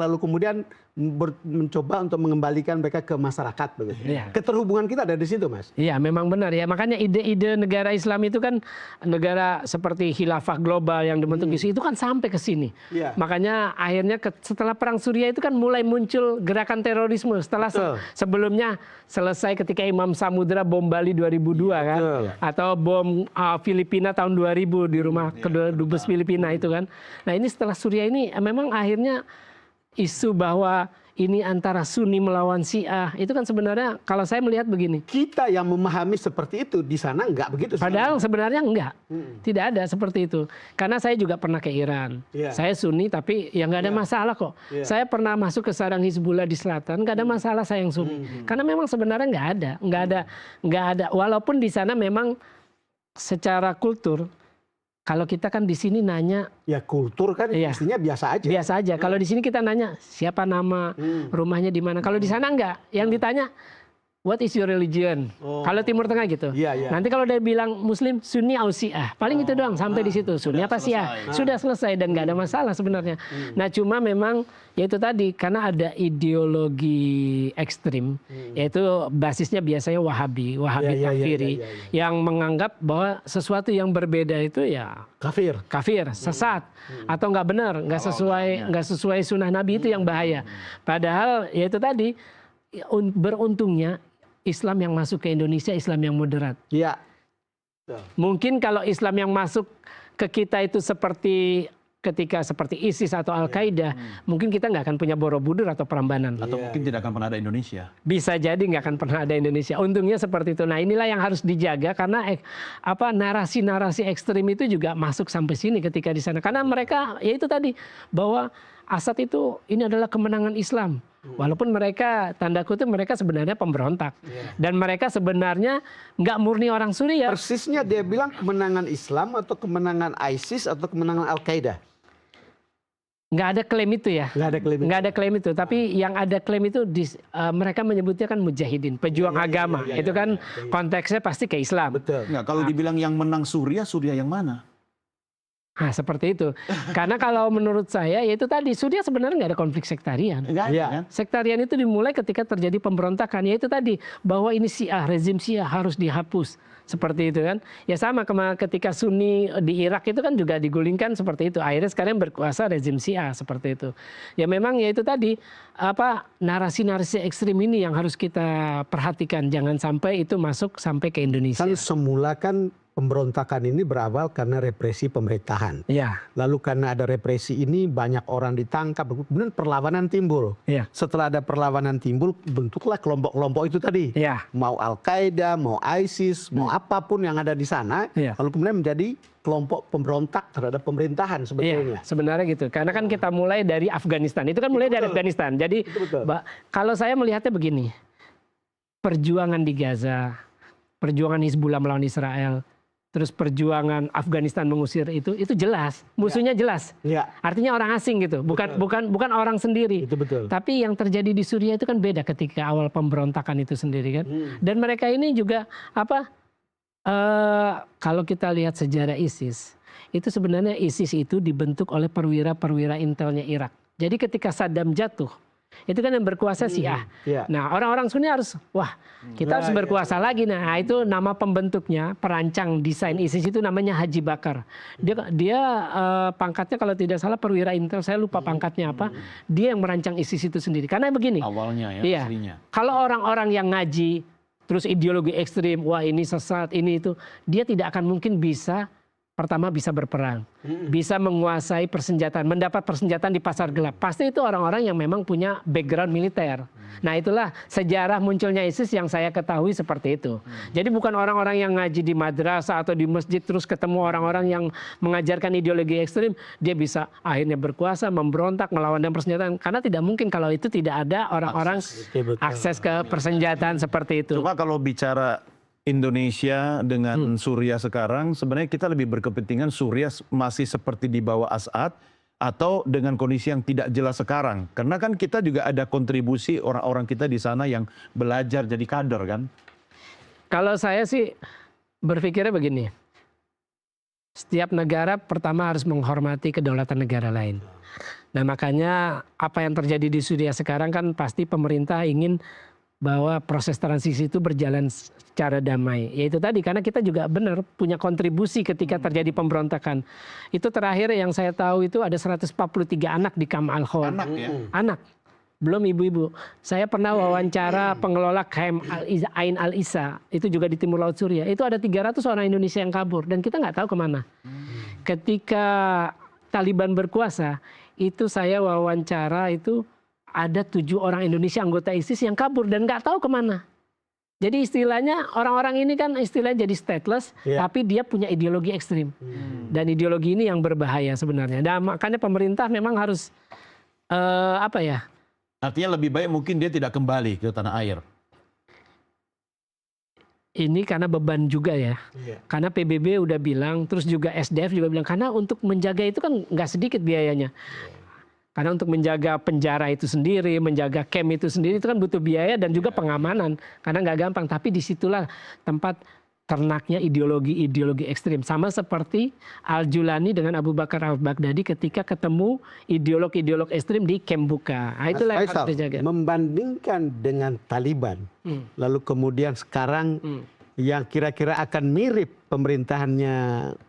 mencoba untuk mengembalikan mereka ke masyarakat begitu. Iya. Keterhubungan kita ada di situ Mas. Iya memang benar ya. Makanya ide-ide negara Islam itu kan negara seperti khilafah global yang dibentuk di sini itu kan sampai ke sini. Iya. Makanya akhirnya setelah perang Suriah itu kan mulai muncul gerakan terorisme. Setelah sebelumnya selesai ketika Imam Samudra bom Bali 2002 kan. Betul. Atau bom Filipina tahun 2000 di rumah kedua dubes Filipina itu kan. Nah ini setelah Suriah ini memang akhirnya isu bahwa ini antara Sunni melawan Syiah. Itu kan sebenarnya kalau saya melihat begini. Kita yang memahami seperti itu di sana nggak begitu. Padahal sebenarnya enggak. Tidak ada seperti itu. Karena saya juga pernah ke Iran. Iya. Saya Sunni tapi ya nggak ada masalah kok. Iya. Saya pernah masuk ke sarang Hizbullah di selatan, nggak ada masalah saya yang Sunni. Karena memang sebenarnya nggak ada. Walaupun di sana memang secara kultur, kalau kita kan di sini nanya, Ya kultur kan Iya. mestinya biasa aja. biasa aja. Kalau di sini kita nanya siapa nama, rumahnya di mana. Kalau di sana enggak. Yang ditanya, what is your religion? Oh. Kalau Timur Tengah gitu. Iya, iya. Nanti kalau dia bilang Muslim, Sunni atau Syiah, paling itu doang sampai di situ. Sunni apa Syiah? Sudah selesai dan nggak ada masalah sebenarnya. Nah cuma memang ya itu tadi karena ada ideologi ekstrim, yaitu basisnya biasanya Wahabi Iya, kafiri, yang menganggap bahwa sesuatu yang berbeda itu ya Kafir. sesat atau nggak benar, nggak sesuai sunnah Nabi, itu yang bahaya. Padahal ya itu tadi beruntungnya Islam yang masuk ke Indonesia Islam yang moderat. Iya. Mungkin kalau Islam yang masuk ke kita itu seperti ketika seperti ISIS atau Al-Qaeda, mungkin kita nggak akan punya Borobudur atau Prambanan. Atau mungkin tidak akan pernah ada Indonesia. Bisa jadi nggak akan pernah ada Indonesia. Untungnya seperti itu. Nah inilah yang harus dijaga karena narasi-narasi ekstrim itu juga masuk sampai sini ketika di sana. Karena mereka ya itu tadi bahwa Assad itu ini adalah kemenangan Islam. Walaupun mereka tanda kutip mereka sebenarnya pemberontak dan mereka sebenarnya nggak murni orang Suriah. Persisnya dia bilang kemenangan Islam atau kemenangan ISIS atau kemenangan Al-Qaeda. Nggak ada klaim itu ya. Nggak ada klaim itu. Nggak ada klaim itu. Tapi yang ada klaim itu mereka menyebutnya kan mujahidin, pejuang agama. Itu kan konteksnya pasti ke Islam. Betul. Nggak, kalau dibilang yang menang Suriah yang mana? Nah seperti itu. Karena kalau menurut saya ya itu tadi Suriah sebenarnya nggak ada konflik sektarian. Nggak ada, Iya. kan? Sektarian itu dimulai ketika terjadi pemberontakan. Ya itu tadi bahwa ini Syiah, rezim Syiah harus dihapus. Seperti itu kan. Ya sama ketika Sunni di Irak itu kan juga digulingkan seperti itu. Akhirnya sekarang berkuasa rezim Syiah seperti itu. Ya memang ya itu tadi narasi-narasi ekstrim ini yang harus kita perhatikan. Jangan sampai itu masuk sampai ke Indonesia. Kan semula kan pemberontakan ini berawal karena represi pemerintahan. Ya. Lalu karena ada represi ini banyak orang ditangkap, kemudian perlawanan timbul. Iya. Setelah ada perlawanan timbul, bentuklah kelompok-kelompok itu tadi. Iya. Mau Al-Qaeda, mau ISIS, mau apapun yang ada di sana, Iya. lalu kemudian menjadi kelompok pemberontak terhadap pemerintahan sebetulnya. Iya, sebenarnya gitu. Karena kan kita mulai dari Afghanistan. Itu kan mulai dari Afghanistan. Jadi betul. kalau saya melihatnya begini. Perjuangan di Gaza, perjuangan Hizbullah melawan Israel, terus perjuangan Afghanistan mengusir itu jelas. Musuhnya jelas. Iya. Artinya orang asing gitu, bukan orang sendiri. Itu betul. Tapi yang terjadi di Suriah itu kan beda ketika awal pemberontakan itu sendiri kan. Dan mereka ini juga kalau kita lihat sejarah ISIS, itu sebenarnya ISIS itu dibentuk oleh perwira-perwira intelnya Irak. Jadi ketika Saddam jatuh, itu kan yang berkuasa Syiah. Iya. Nah orang-orang Sunni harus, kita harus berkuasa lagi. Nah itu nama pembentuknya, perancang desain ISIS itu namanya Haji Bakar. Dia pangkatnya kalau tidak salah perwira intel, saya lupa pangkatnya apa. Dia yang merancang ISIS itu sendiri. Karena begini. Awalnya ya, Iya. aslinya. Kalau orang-orang yang ngaji, terus ideologi ekstrim, wah ini sesat, ini itu, dia tidak akan mungkin bisa berperang, bisa menguasai persenjataan, mendapat persenjataan di pasar gelap. Pasti itu orang-orang yang memang punya background militer. Nah itulah sejarah munculnya ISIS yang saya ketahui seperti itu. Jadi bukan orang-orang yang ngaji di madrasah atau di masjid terus ketemu orang-orang yang mengajarkan ideologi ekstrim, dia bisa akhirnya berkuasa, memberontak, melawan dan persenjataan. Karena tidak mungkin kalau itu tidak ada orang-orang akses ke persenjataan seperti itu. Cuma kalau bicara Indonesia dengan Suriah sekarang, sebenarnya kita lebih berkepentingan Suriah masih seperti di bawah Assad atau dengan kondisi yang tidak jelas sekarang. Karena kan kita juga ada kontribusi orang-orang kita di sana yang belajar jadi kader kan. Kalau saya sih berpikirnya begini. Setiap negara pertama harus menghormati kedaulatan negara lain. Nah makanya apa yang terjadi di Suriah sekarang kan pasti pemerintah ingin bahwa proses transisi itu berjalan secara damai. Yaitu tadi karena kita juga benar punya kontribusi ketika terjadi pemberontakan. Itu terakhir yang saya tahu itu ada 143 anak di Kam Al-Khawar. Anak ya? Anak. Belum ibu-ibu. Saya pernah wawancara pengelola Khem Ain Al-Isa. Itu juga di Timur Laut Suriah. Itu ada 300 orang Indonesia yang kabur. Dan kita nggak tahu kemana. Ketika Taliban berkuasa, itu saya wawancara itu ada 7 orang Indonesia anggota ISIS yang kabur dan nggak tahu kemana. Jadi istilahnya orang-orang ini kan istilahnya jadi stateless, tapi dia punya ideologi ekstrim. Dan ideologi ini yang berbahaya sebenarnya. Dan makanya pemerintah memang harus Artinya lebih baik mungkin dia tidak kembali ke tanah air. Ini karena beban juga ya. Karena PBB udah bilang, terus juga SDF juga bilang, karena untuk menjaga itu kan nggak sedikit biayanya. Karena untuk menjaga penjara itu sendiri, menjaga camp itu sendiri, itu kan butuh biaya dan juga pengamanan. Karena nggak gampang, tapi disitulah tempat ternaknya ideologi-ideologi ekstrim. Sama seperti Al-Julani dengan Abu Bakar al-Baghdadi ketika ketemu ideolog-ideolog ekstrim di camp Buka. Nah, itulah yang harus dijaga. Membandingkan dengan Taliban, lalu kemudian sekarang yang kira-kira akan mirip pemerintahannya,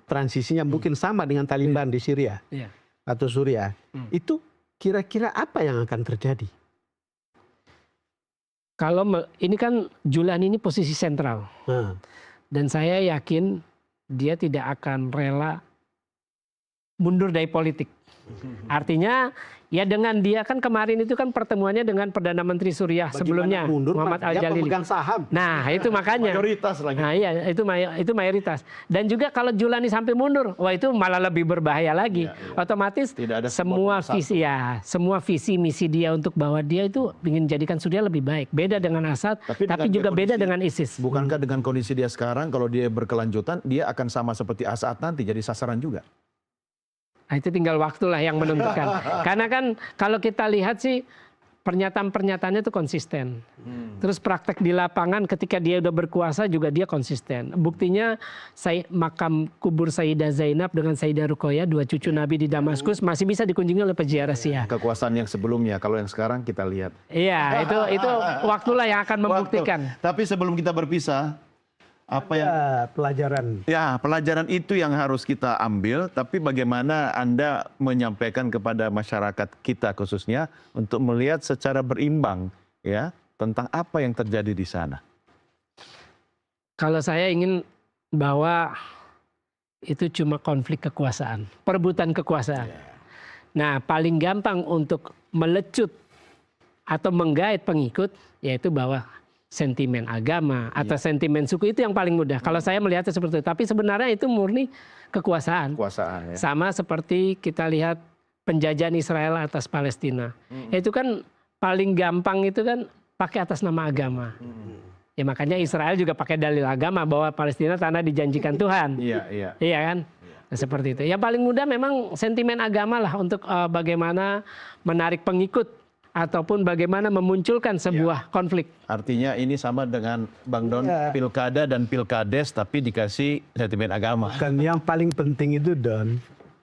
transisinya mungkin sama dengan Taliban di Syria atau Suriah, itu kira-kira apa yang akan terjadi? Kalau ini kan Julani ini posisi sentral. Dan saya yakin dia tidak akan rela mundur dari politik. Artinya ya dengan dia kan kemarin itu kan pertemuannya dengan Perdana Menteri Suriah sebelumnya Muhammad Al-Jalili. Saham. Nah itu makanya. Mayoritas lagi. Nah iya itu mayoritas. Dan juga kalau Julani sampai mundur, wah itu malah lebih berbahaya lagi. Otomatis tidak ada semua visi misi dia untuk bahwa dia itu ingin jadikan Suriah lebih baik. Beda dengan Assad, tapi juga beda dengan ISIS. Bukankah dengan kondisi dia sekarang, kalau dia berkelanjutan, dia akan sama seperti Assad nanti, jadi sasaran juga? Nah, itu tinggal waktulah yang menentukan. Karena kan kalau kita lihat sih pernyataan-pernyataannya itu konsisten. Terus praktek di lapangan ketika dia udah berkuasa juga dia konsisten. Buktinya makam kubur Sayyidah Zainab dengan Sayyidah Ruqayyah, 2 cucu Nabi di Damaskus masih bisa dikunjungi oleh peziarah Syiah. Kekuasaan yang sebelumnya, kalau yang sekarang kita lihat. Iya, itu waktulah yang akan membuktikan. Tapi sebelum kita berpisah, apa yang pelajaran itu yang harus kita ambil, tapi bagaimana Anda menyampaikan kepada masyarakat kita khususnya untuk melihat secara berimbang ya tentang apa yang terjadi di sana. Kalau saya ingin bahwa itu cuma konflik kekuasaan, perebutan kekuasaan. Nah, paling gampang untuk melecut atau menggait pengikut yaitu bahwa sentimen agama atau sentimen suku itu yang paling mudah. Kalau saya melihatnya seperti itu. Tapi sebenarnya itu murni kekuasaan. Ya. Sama seperti kita lihat penjajahan Israel atas Palestina. Itu kan paling gampang itu kan pakai atas nama agama. Ya makanya Israel juga pakai dalil agama bahwa Palestina tanah dijanjikan Tuhan. Iya kan? Nah, seperti itu. Yang paling mudah memang sentimen agama lah untuk bagaimana menarik pengikut ataupun bagaimana memunculkan sebuah konflik. Artinya ini sama dengan Bang Don, pilkada dan pilkades tapi dikasih sentimen agama. Dan yang paling penting itu Don,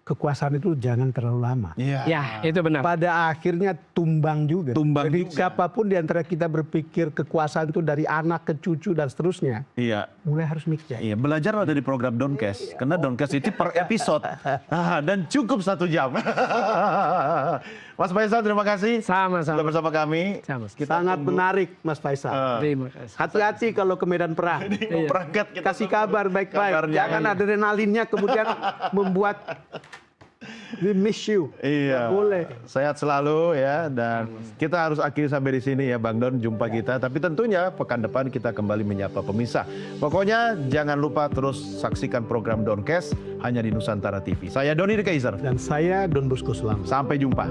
kekuasaan itu jangan terlalu lama. Ya, itu benar. Pada akhirnya tumbang juga. Jadi siapapun di antara kita berpikir kekuasaan itu dari anak ke cucu dan seterusnya. Mulai harus mikir. Belajarlah dari program Doncast. Karena Doncast itu per episode. Dan cukup 1 jam. Mas Faisal, terima kasih. Sama-sama. Sudah bersama kami. Sangat menarik Mas Faisal. Terima kasih. Hati-hati kalau ke medan perang. Berangkat kita Kasih kabar baik-baik. Jangan adrenalinnya kemudian membuat we miss you. Boleh. Sehat selalu ya, dan kita harus akhiri sampai di sini ya Bang Don, jumpa kita. Tapi tentunya pekan depan kita kembali menyapa pemirsa. Pokoknya jangan lupa terus saksikan program Doncast hanya di Nusantara TV. Saya Doni The Kaiser. Dan saya Don Bosco Selamat. Sampai jumpa.